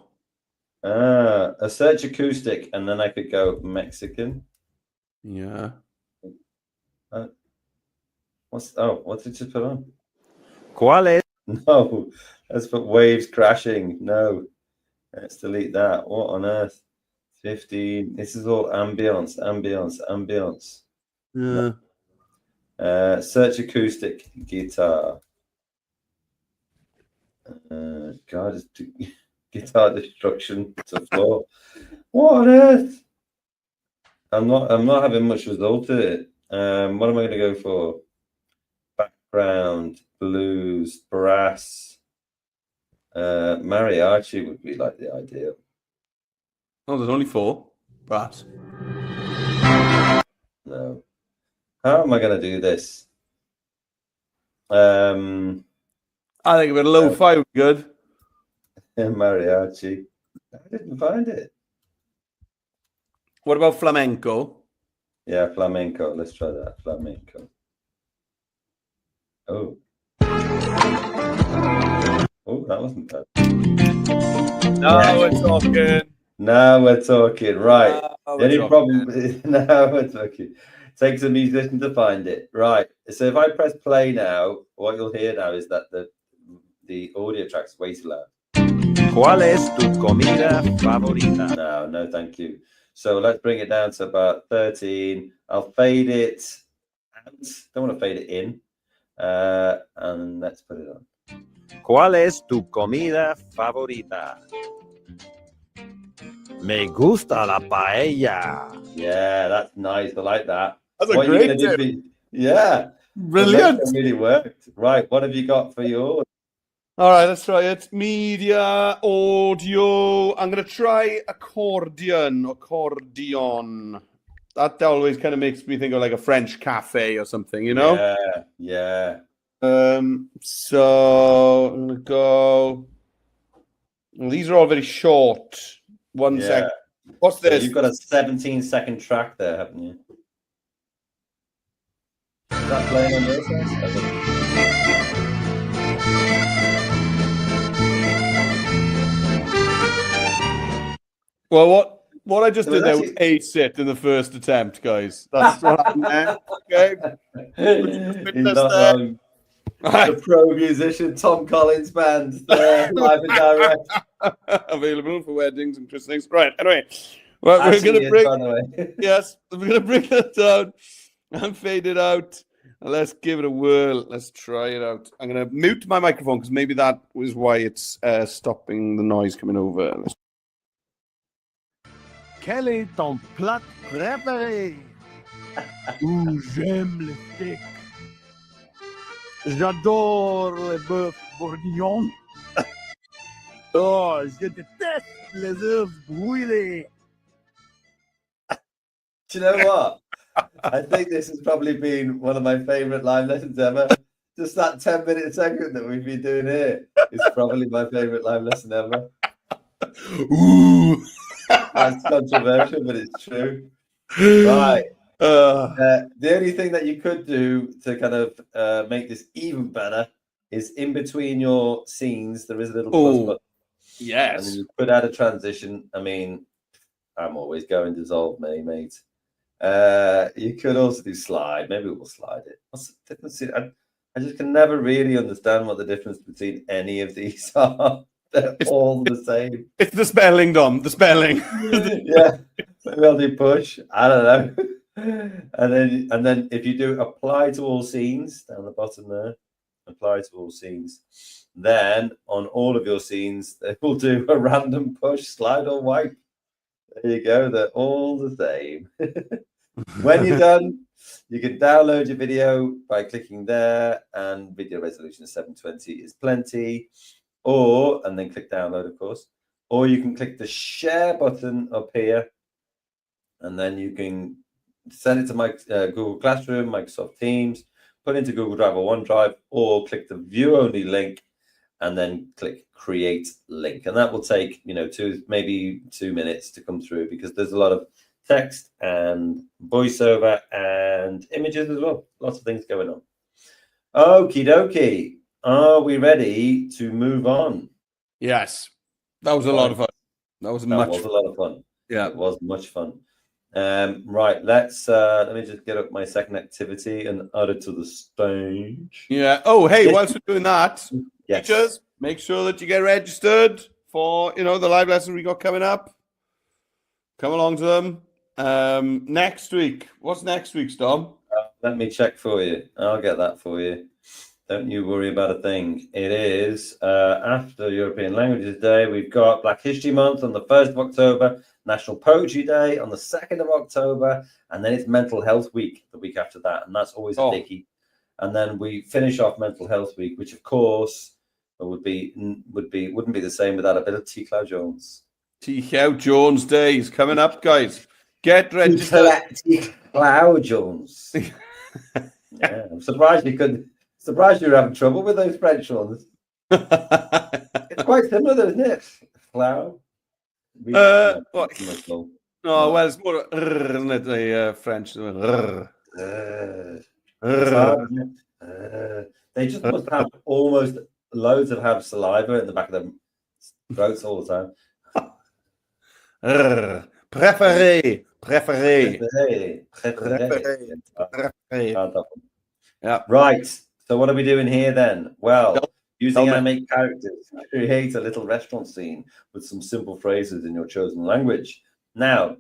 A search acoustic, and then I could go Mexican. Yeah. What's it just put on? ¿Cuál es? No, let's put waves crashing. No, let's delete that. What on earth? 15. This is all ambience. Yeah. Search acoustic guitar. God, it's guitar destruction to floor. What on earth? I'm not having much result to it. What am I going to go for? Background, blues, brass, mariachi would be like the ideal. Oh, there's only 4. Brass. No. How am I going to do this? I think a bit of lo-fi would be good. Mariachi. I didn't find it. What about flamenco? Yeah, flamenco. Let's try that. Flamenco. Oh. Oh, that wasn't bad. Now we're talking. Now we're talking. Right. Now The only we're problem now we're talking. Takes a musician to find it. Right. So if I press play now, what you'll hear now is that the audio track's way too loud. ¿Cuál es tu comida favorita? No, thank you. So let's bring it down to about 13. I'll fade it out. Don't want to fade it in. And let's put it on. ¿Cuál es tu comida favorita? Me gusta la paella. Yeah, that's nice. I like that. That's what a great tip. Yeah. Brilliant. That really worked. Right. What have you got for yours? All right, let's try it. Media, audio. I'm going to try accordion. That always kind of makes me think of like a French cafe or something, you know? Yeah. So I'm going to go. Well, these are all very short. 1 second. What's So this? you've got a 17-second track there, haven't you? Is that playing on your side? Well, what I just It was did there was actually- a sit in the first attempt, guys. That's what happened there. Okay. He's not wrong. The pro musician Tom Collins band, live and direct. Available for weddings and christenings. Right. Anyway, well, we're Actually going to is, bring. by the way. Yes, we're going to bring that down and fade it out. And let's give it a whirl. Let's try it out. I'm going to mute my microphone because maybe that was why it's stopping the noise coming over. Quel est ton plat préféré? J'aime le steak. J'adore le bœuf bourguignon. Oh, je déteste les œufs brûlés. Do you know what? I think this has probably been one of my favorite live lessons ever. Just that 10-minute segment that we've been doing here is probably my favorite live lesson ever. Ooh. That's controversial, but it's true. Right. The only thing that you could do to kind of make this even better is in between your scenes, there is a little plus button. Yes. And then you could add a transition. I mean, I'm always going to dissolve me, mate. You could also do slide. Maybe we'll slide it. What's the difference? I just can never really understand what the difference between any of these are. They're all the same. It's the spelling, Dom. The spelling. Yeah. Maybe I'll do push. I don't know. And then if you do apply to all scenes down the bottom there, apply to all scenes, then on all of your scenes, they will do a random push, slide, or wipe. There you go. They're all the same. When you're done, you can download your video by clicking there, and video resolution 720 is plenty. And then click download, of course. Or you can click the share button up here, and then you can send it to my Google Classroom, Microsoft Teams, put into Google Drive or OneDrive, or click the view only link, and then click create link. And that will take, maybe 2 minutes to come through, because there's a lot of text and voiceover and images as well. Lots of things going on. Okie dokie. Are we ready to move on? Yes. That was a lot of fun. That was a lot of fun. Yeah. It was much fun. Right, let me just get up my second activity and add it to the stage. Yeah. Oh, hey, whilst we're doing that, yes. Teachers, make sure that you get registered for, the live lesson we got coming up. Come along to them. Next week. What's next week's, Dom? Let me check for you. I'll get that for you. Don't you worry about a thing. It is after European Languages Day. We've got Black History Month on the 1st of October, National Poetry Day on the 2nd of October, and then it's Mental Health Week the week after that, and that's always a biggie. And then we finish off Mental Health Week, which of course wouldn't be the same without a bit of T. Cloud Jones. T. Cloud Jones Day is coming up, guys. Get registered. T. Cloud Jones. Yeah, I'm surprised you were having trouble with those French ones. It's quite similar, though, isn't it? Cloud. No, well, it's more isn't it, the French. They just must have almost loads of saliva in the back of their throats all the time. Préféré. Yeah. Right. So what are we doing here then? Well, using animate characters, create a little restaurant scene with some simple phrases in your chosen language. Now,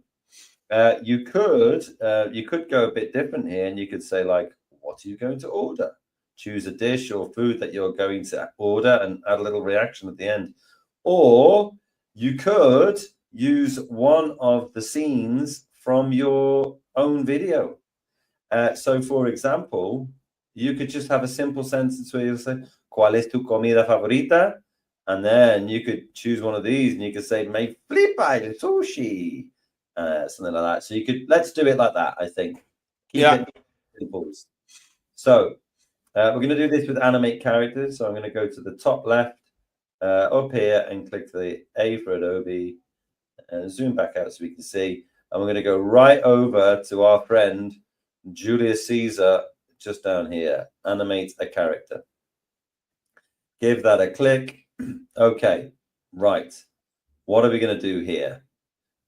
you could go a bit different here, and you could say, like, what are you going to order? Choose a dish or food that you're going to order and add a little reaction at the end. Or you could use one of the scenes from your own video. So, for example, you could just have a simple sentence where you'll say, ¿Cuál es tu comida favorita? And then you could choose one of these and you could say, me flipa el sushi. Something like that. So let's do it like that, I think. Keep it simple. So we're going to do this with animate characters. So I'm going to go to the top left up here and click the A for Adobe. and zoom back out so we can see. And we're going to go right over to our friend Julius Caesar just down here. Animate a character. Give that a click. Okay, right. What are we going to do here?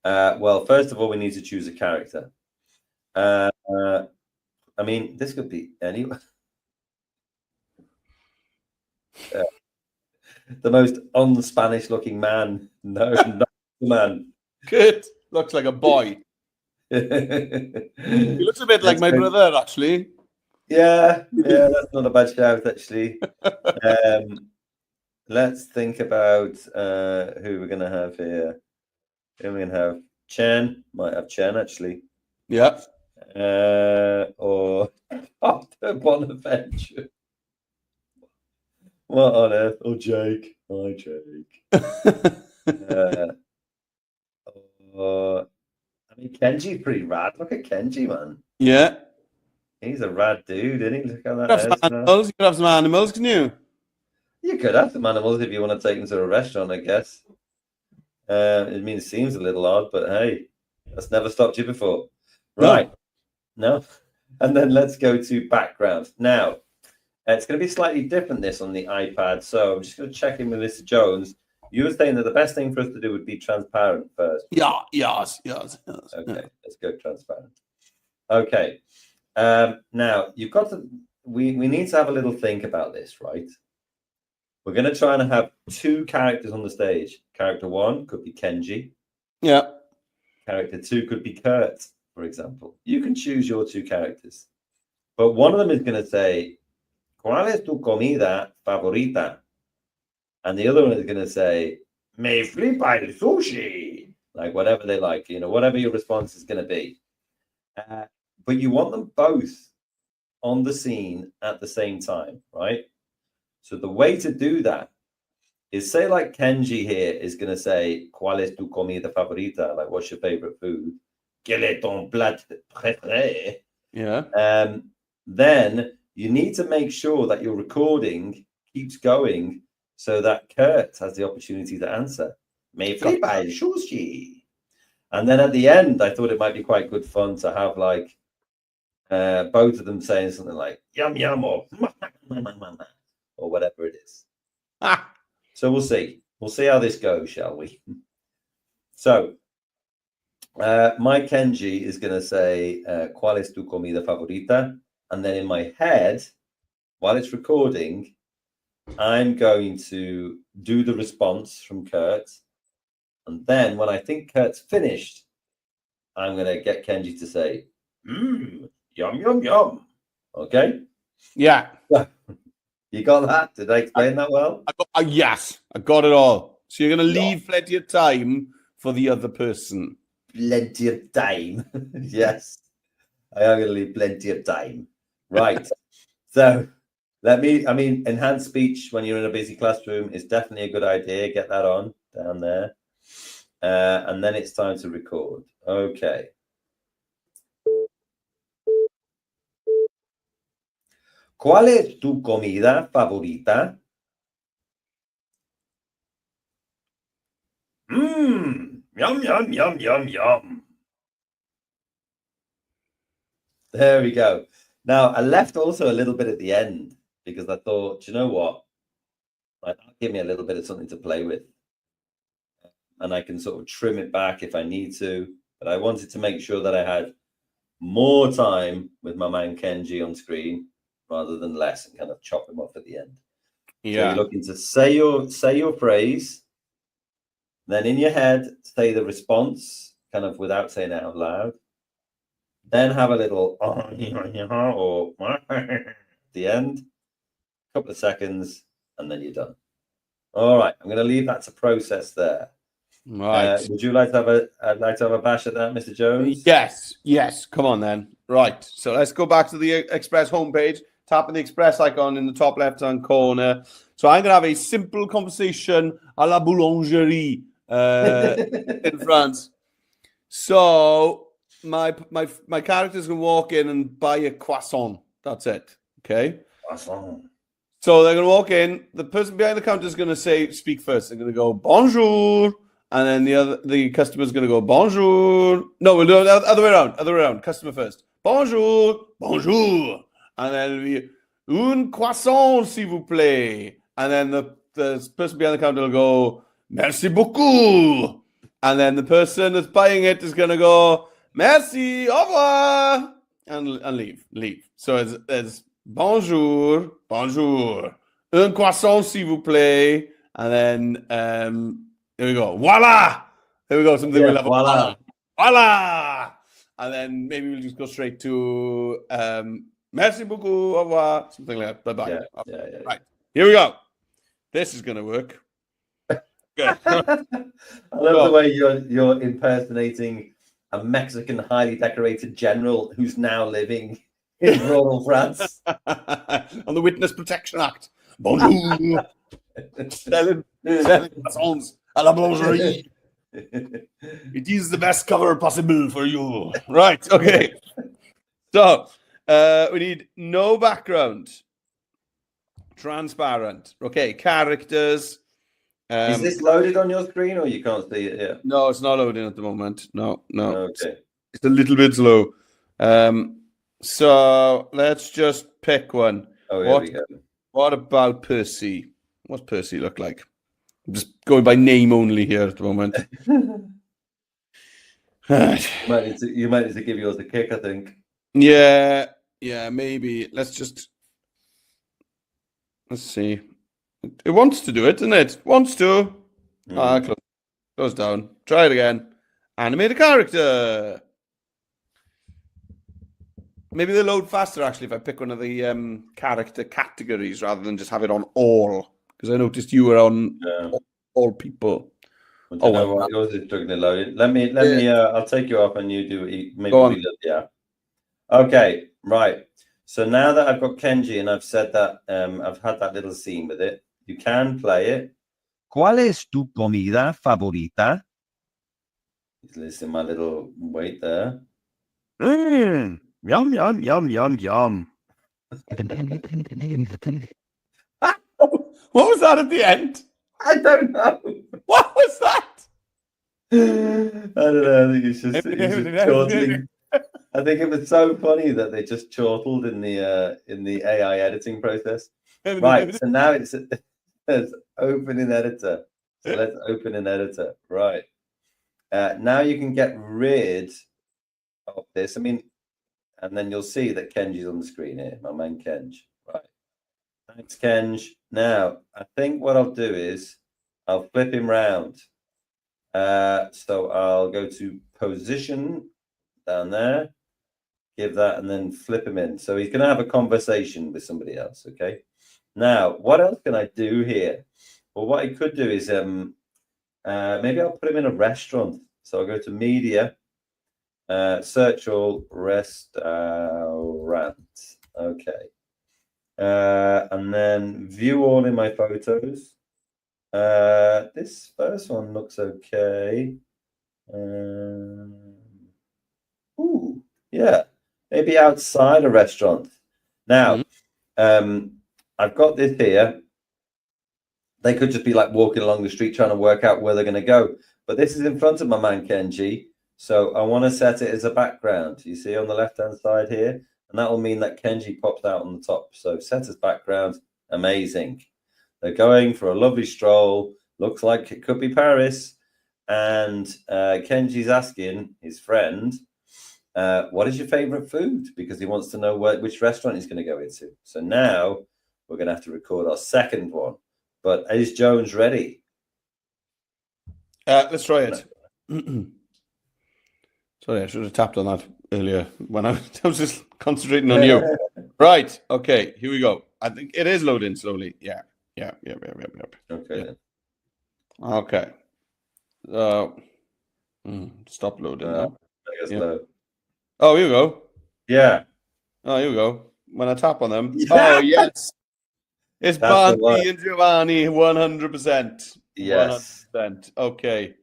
Well, first of all, we need to choose a character. I mean, this could be anyone. The most un-Spanish looking man. No, not the man. Good. Looks like a boy. He looks a bit like my brother, actually. Yeah, that's not a bad shout, actually. Let's think about who we're going to have here. Who are we going to have? Chen. Might have Chen, actually. Yeah. Or Arthur Bonaventure. What on earth? Oh, Jake. Hi, Jake. I mean, Kenji's pretty rad. Look at Kenji, man. Yeah. He's a rad dude, isn't he? Look at that. You could have some animals, can you? You could have some animals if you want to take them to a restaurant, I guess. It seems a little odd, but hey, that's never stopped you before. Right. No. And then let's go to background. Now, it's going to be slightly different this on the iPad. So I'm just going to check in with Mr. Jones. You were saying that the best thing for us to do would be transparent first. Yes. Okay, let's go transparent. Okay. Now, you've got to... We need to have a little think about this, right? We're going to try and have two characters on the stage. Character one could be Kenji. Yeah. Character two could be Kurt, for example. You can choose your two characters. But one of them is going to say, ¿Cuál es tu comida favorita? And the other one is going to say, Me flipa el sushi. Like whatever they like, whatever your response is going to be. But you want them both on the scene at the same time, right? So the way to do that is say like Kenji here is going to say, ¿Cuál es tu comida favorita? Like, what's your favorite food? ¿Quel est ton plat préféré? Yeah. Then you need to make sure that your recording keeps going so that Kurt has the opportunity to answer. Me flipa el sushi. And then at the end, I thought it might be quite good fun to have like both of them saying something like yum yum or whatever it is. So we'll see. We'll see how this goes, shall we? So my Kenji is going to say, ¿Cuál es tu comida favorita? And then in my head, while it's recording, I'm going to do the response from Kurt. And then when I think Kurt's finished, I'm going to get Kenji to say, yum, yum, yum. Okay? Yeah. You got that? Did I explain that well? Yes, I got it all. So you're going to leave plenty of time for the other person. Plenty of time. Yes. I am going to leave plenty of time. Right. So enhanced speech when you're in a busy classroom is definitely a good idea. Get that on down there. And then it's time to record. Okay. ¿Cuál es tu comida favorita? Yum, yum, yum, yum, yum. There we go. Now, I left also a little bit at the end because I thought, you know what? That'll give me a little bit of something to play with. And I can sort of trim it back if I need to. But I wanted to make sure that I had more time with my man Kenji on screen rather than less and kind of chop him off at the end. Yeah. So you're looking to say your phrase. Then in your head, say the response kind of without saying it out loud. Then have a little or at the end, a couple of seconds, and then you're done. All right, I'm going to leave that to process there. Right. Would you like to have I'd like to have a bash at that, Mr. Jones? Yes. Come on then. Right. So let's go back to the Express homepage. Tap on the Express icon in the top left-hand corner. So I'm going to have a simple conversation à la boulangerie in France. So my characters can walk in and buy a croissant. That's it. Okay. Croissant. So they're going to walk in. The person behind the counter is going to speak first. They're going to go, bonjour. and then the customer's going to go bonjour. No, we'll do it other way around. Other way around. Customer first. Bonjour, bonjour, and then it'll be un croissant, s'il vous plaît. And then the person behind the counter will go merci beaucoup, and then the person that's buying it is going to go merci, au revoir, and leave. So it's bonjour, bonjour, un croissant, s'il vous plaît, and then here we go, voila. There we go. Something we'll have. Voila. Voila. And then maybe we'll just go straight to merci beaucoup, au revoir, something like that. Bye bye. Yeah. Right. Here we go. This is going to work. Good. I love the way you're impersonating a Mexican highly decorated general who's now living in rural France. On the Witness Protection Act. Bonjour. selling croissants à la boulangerie. It is the best cover possible for you. Right. Okay. So we need no background. Transparent. Okay. Characters. Is this loaded on your screen or you can't see it here? No, it's not loading at the moment. No. Okay. It's a little bit slow. So let's just pick one. Oh, here we go. What about Percy? What's Percy look like? I'm just going by name only here at the moment. You might need to give yours a kick, I think. Yeah, maybe. Let's see. It wants to do it, doesn't it? Wants to. Close down. Try it again. Animate a character. Maybe they load faster, actually, if I pick one of the character categories rather than just have it on all. Because I noticed you were on all people. Well, yours is struggling to load it. Let me. I'll take you off and you do. Maybe Okay, right. So now that I've got Kenji and I've said that, I've had that little scene with it. You can play it. ¿Cuál es tu comida favorita? Listen, my little wait there. Yum, yum, yum, yum, yum. What was that at the end? I don't know. What was that? I don't know. I think it's just chortling. I think it was so funny that they just chortled in the AI editing process. Right. So now it's open in editor. So let's open in editor. Right. Now you can get rid of this. I mean, and then you'll see that Kenji's on the screen here. My man Kenj. Right. Thanks, Kenj. Now, I think what I'll do is I'll flip him round. So I'll go to position down there, give that, and then flip him in. So he's going to have a conversation with somebody else. Okay. Now, what else can I do here? Well, what I could do is maybe I'll put him in a restaurant. So I'll go to media, search all restaurant. Okay. And then view all in my photos. This first one looks okay. Ooh, yeah. Maybe outside a restaurant. Now, I've got this here. They could just be like walking along the street trying to work out where they're going to go. But this is in front of my man Kenji. So I want to set it as a background. You see on the left-hand side here? And that will mean that Kenji pops out on the top. So set as background. Amazing. They're going for a lovely stroll. Looks like it could be Paris. And Kenji's asking his friend, what is your favorite food? Because he wants to know which restaurant he's going to go into. So now we're going to have to record our second one. But is Jones ready? Let's try it. Sorry, I should have tapped on that earlier when I was just concentrating on you. Right. Okay. Here we go. I think it is loading slowly. Yeah. Okay. Yeah. Okay. Stop loading now. Oh, here we go. Yeah. Oh, here we go. When I tap on them. Yeah. Oh, yes. It's That's Barney and Giovanni, 100%. Yes. 100%. Okay.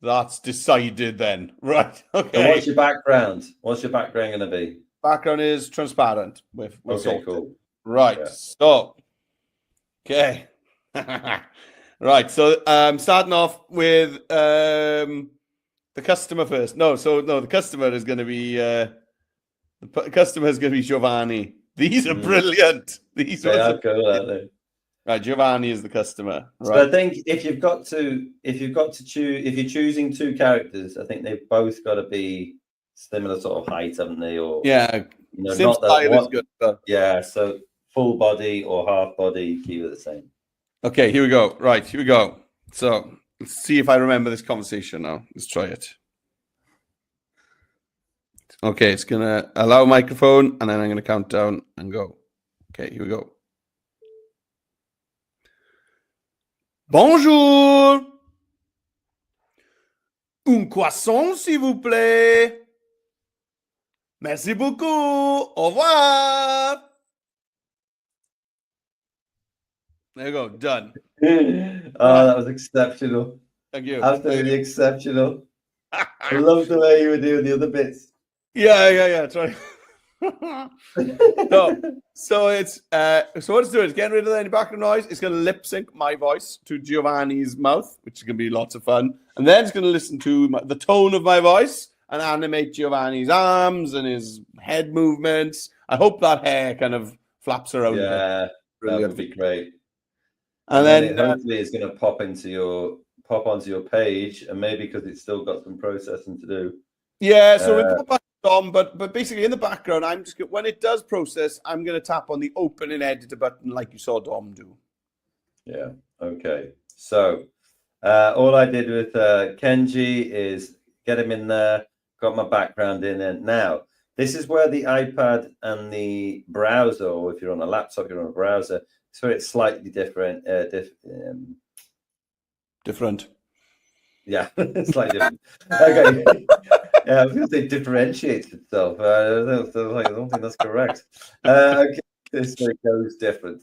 That's decided then. Right. Okay. So what's your background? What's your background going to be? Background is transparent with Okay, salt. cool. Right. Yeah. So, okay. Right. So starting off with the customer first. No, the customer is going to be Giovanni. These are brilliant. These They ones are cool, aren't they? right. Giovanni is the customer. So Right. I think if you're choosing two characters, I think they've both got to be similar sort of height, haven't they? Or Yeah. Same not that style is one. good. But... Yeah, so full body or half body, keep it the same. Okay, here we go. Right, here we go. So let's see if I remember this conversation now. Let's try it. Okay, it's gonna allow microphone, and then I'm gonna count down and go. Okay, here we go. Bonjour. Un croissant, s'il vous plaît. Merci beaucoup. Au revoir. There you go. Done. Oh, that was exceptional. Thank you. Absolutely exceptional. I love the way you were doing the other bits. Yeah. Try. So it's so what it's doing is getting rid of any background noise. It's going to lip sync my voice to Giovanni's mouth, which is going to be lots of fun. And then it's going to listen to the tone of my voice and animate Giovanni's arms and his head movements. I hope that hair kind of flaps around. Yeah, that would be great. And then it hopefully it's going to pop onto your page, and maybe because it's still got some processing to do. Yeah, so we'll go back to Dom, but basically in the background, I'm just when it does process, I'm going to tap on the open and editor button like you saw Dom do. Yeah. Okay. So all I did with Kenji is get him in there, got my background in, and now this is where the iPad and the browser, or if you're on a laptop, you're on a browser, so it's slightly different. Different. Yeah, slightly different. Okay. Yeah, I was going to say differentiates itself. I don't think that's correct. Okay, this way goes different.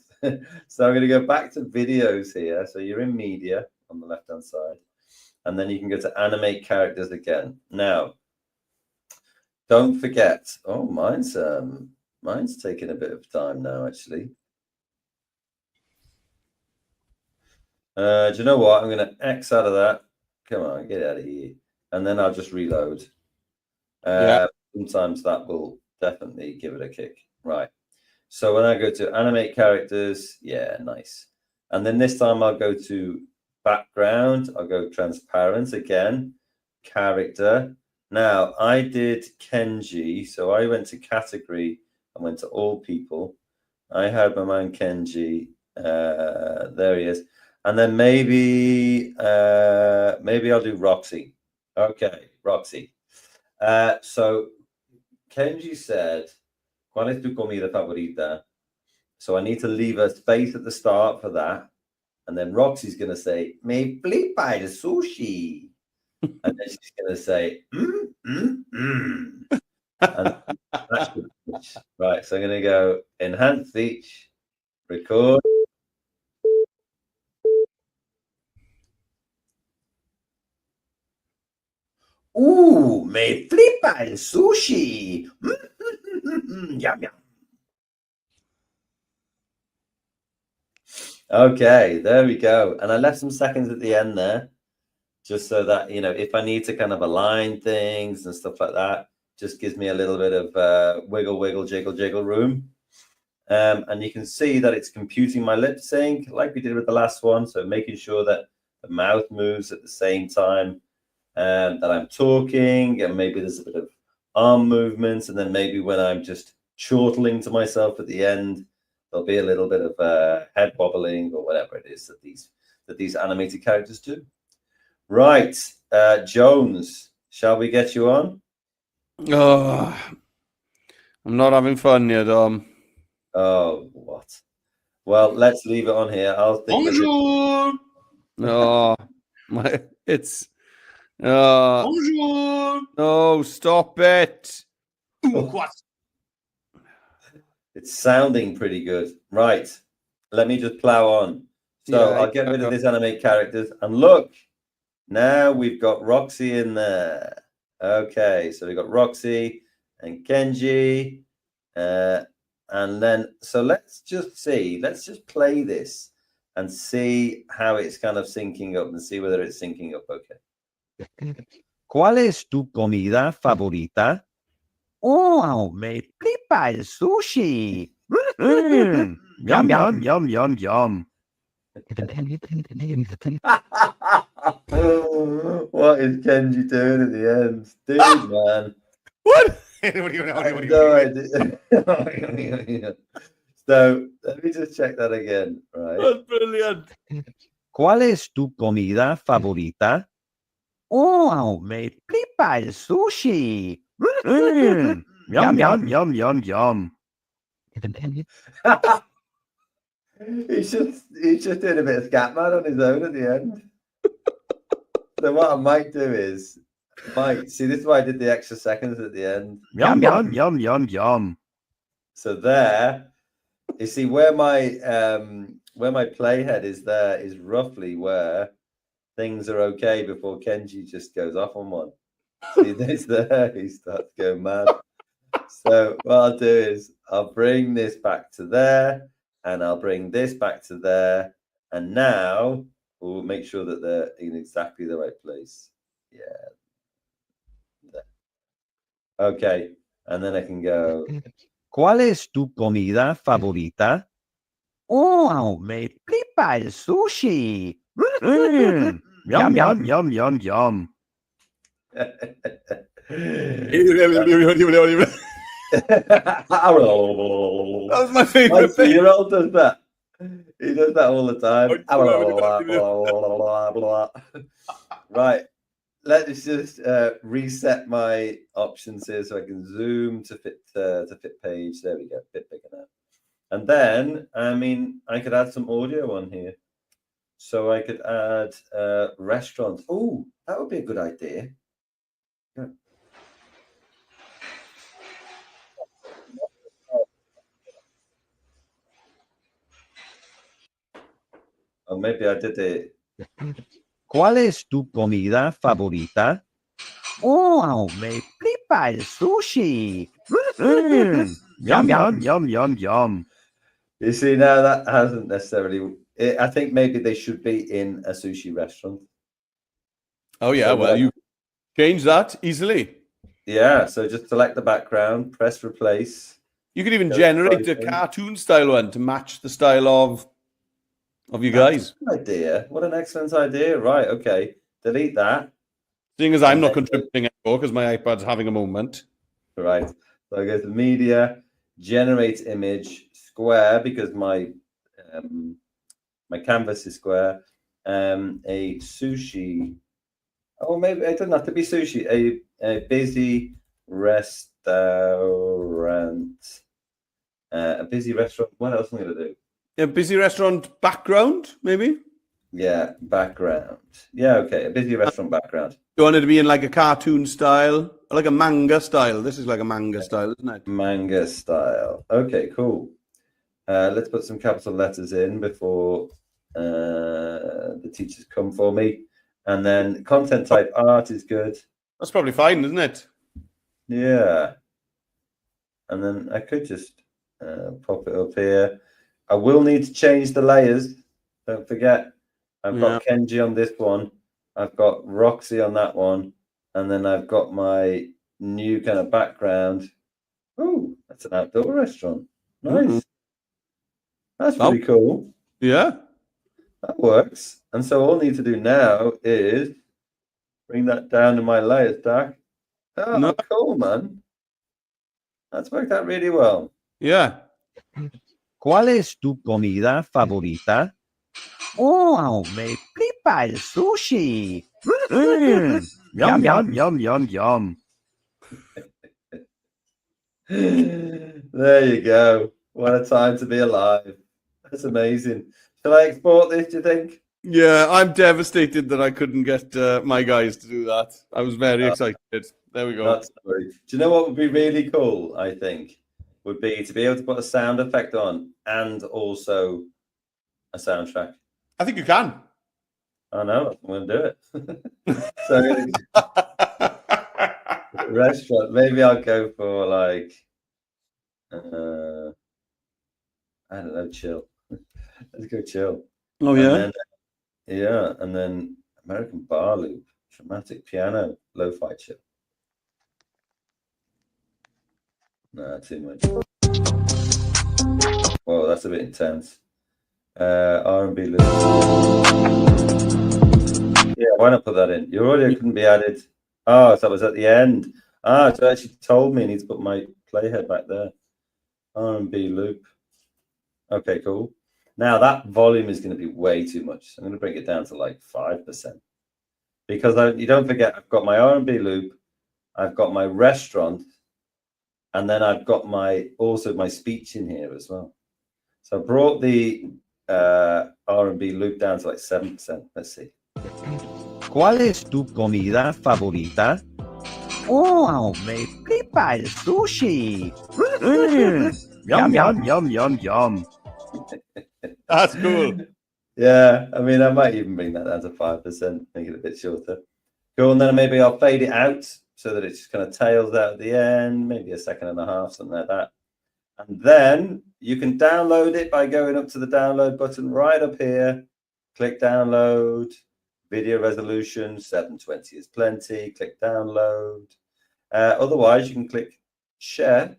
So I'm going to go back to videos here. So you're in media on the left-hand side, and then you can go to animate characters again. Now, don't forget. Oh, mine's taking a bit of time now, actually. Do you know what? I'm going to X out of that. Come on, get out of here. And then I'll just reload. Sometimes that will definitely give it a kick. Right. So when I go to animate characters, yeah, nice. And then this time I'll go to background. I'll go transparent again. Character. Now I did Kenji. So I went to category. I went to all people. I had my man Kenji. There he is. And then maybe I'll do Roxy. Okay, Roxy. So Kenji said, ¿Cuál es tu comida favorita? So I need to leave a space at the start for that. And then Roxy's going to say, Me flipa el sushi. And then she's going to say, And that's good. Right, so I'm going to go enhance each, record. Me flipa el sushi. Yum, yum. Okay, there we go. And I left some seconds at the end there, just so that, if I need to kind of align things and stuff like that, just gives me a little bit of wiggle, jiggle room. And you can see that it's computing my lip sync like we did with the last one. So making sure that the mouth moves at the same time that I'm talking, and maybe there's a bit of arm movements, and then maybe when I'm just chortling to myself at the end, there'll be a little bit of head wobbling or whatever it is that these animated characters do. Right, Jones, shall we get you on? Oh, I'm not having fun yet, Dom. Oh, what? Well, let's leave it on here. I'll think. Bonjour. No, it's. Bonjour. No, stop it. It's sounding pretty good. Right. Let me just plow on. So I'll get rid of this animate characters. And look, now we've got Roxy in there. Okay, so we've got Roxy and Kenji. And then, so let's just see. Let's just play this and see how it's kind of syncing up and see whether it's syncing up okay. ¿Cuál es tu comida favorita? Oh, me flipa el sushi. Yum, yum, yum, yum, yum. What is Kenji doing at the end? Dude, man. What? No idea. So let me just check that again, right? That's brilliant. ¿Cuál es tu comida favorita? Oh, me flipa el sushi. Yum, yum, yum, yum, yum. He's just doing a bit of Scatman on his own at the end. So what I might do is, see, this is why I did the extra seconds at the end. Yum, yum, yum, yum, yum. So there, you see where my playhead is there is roughly where things are okay before Kenji just goes off on one. See this there, he starts going mad. So what I'll do is I'll bring this back to there, and I'll bring this back to there, and now we'll make sure that they're in exactly the right place. Yeah. There. Okay, and then I can go. ¿Cuál es tu comida favorita? Oh, me flipa el sushi. Yum, yum, yum, yum, yum. That was my favorite thing. 2-year-old does that. He does that all the time. Right. Let's just reset my options here so I can zoom to fit page. There we go. A bit bigger now. And then, I mean, I could add some audio on here. So I could add restaurants. Oh, that would be a good idea. Yeah. Or maybe I did it. ¿Cuál es tu comida favorita? Oh, me flipa el sushi. Yum, yum, yum, yum, yum. You see, now that hasn't necessarily. I think maybe they should be in a sushi restaurant. Oh yeah, So well, you change that easily. Yeah, so just select the background, press replace. You could even generate a cartoon style one to match the style of you guys. Good idea. What an excellent idea. Right, okay. Delete that. Seeing as I'm not contributing anymore because my iPad's having a moment. Right. So I go to media, generate image, square, because my my canvas is square. A sushi. Oh, maybe it doesn't have to be sushi. A busy restaurant. A busy restaurant. What else am I going to do? A busy restaurant background, maybe? Yeah, background. Yeah, okay. A busy restaurant background. You want it to be in like a cartoon style, like a manga style. This is like a manga style, isn't it? Manga style. Okay, cool. Let's put some capital letters in before the teachers come for me. And then content type art is good. That's probably fine, isn't it? Yeah. And then I could just pop it up here. I will need to change the layers. Don't forget, I've got Kenji on this one. I've got Roxy on that one. And then I've got my new kind of background. Oh, that's an outdoor restaurant. Nice. That's pretty cool. Yeah. That works. And so all I need to do now is bring that down to my layer stack. Oh, cool, man. That's worked out really well. Yeah. ¿Cuál es tu comida favorita? Oh, me flipa el sushi. Yum, yum, yum, yum, yum. There you go. What a time to be alive. That's amazing. Shall I export this, do you think? Yeah, I'm devastated that I couldn't get my guys to do that. I was very excited. There we go. Not sorry. Do you know what would be really cool, I think? Would be to be able to put a sound effect on and also a soundtrack. I think you can. I know, I'm going to do it. So, restaurant, maybe I'll go for like, I don't know, chill. Let's go chill. Oh, And yeah. then, yeah, and then American bar loop, dramatic piano, lo-fi chill. Nah, too much. Whoa, that's a bit intense. R&B loop. Yeah, why not put that in? Your audio couldn't be added. Oh, so it was at the end. Ah, so it actually told me I need to put my playhead back there. R&B loop. Okay, cool. Now that volume is going to be way too much. So I'm going to bring it down to like 5%. Because you don't forget, I've got my R&B loop, I've got my restaurant, and then I've got also my speech in here as well. So I brought the R&B loop down to like 7%. Let's see. ¿Cuál es tu comida favorita? Oh, me flipa el sushi. Yum, yum, yum, yum, yum. That's cool. Yeah, I mean, I might even bring that down to 5%, make it a bit shorter. Cool, and then maybe I'll fade it out so that it just kind of tails out at the end, maybe a second and a half, something like that. And then you can download it by going up to the download button right up here. Click download, video resolution, 720 is plenty. Click download. Otherwise, you can click share,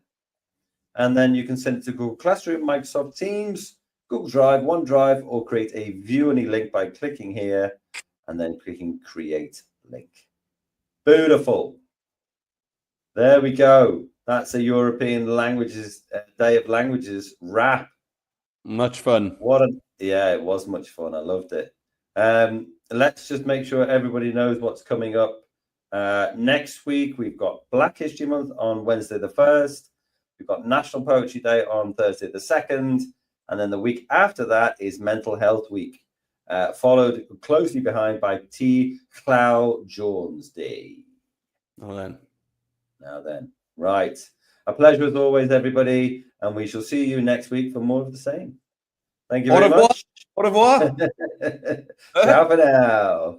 and then you can send it to Google Classroom, Microsoft Teams, Google Drive, OneDrive, or create a view any link by clicking here and then clicking create link. Beautiful. There we go. That's a European languages Day of Languages wrap. Much fun. Yeah, it was much fun. I loved it. Let's just make sure everybody knows what's coming up. Next week we've got Black History Month on Wednesday the 1st. We've got National Poetry Day on Thursday the 2nd, and then the week after that is Mental Health Week, followed closely behind by T. Clow Jones Day. Now then, right. A pleasure as always, everybody, and we shall see you next week for more of the same. Thank you very much. Au revoir. Ciao for now.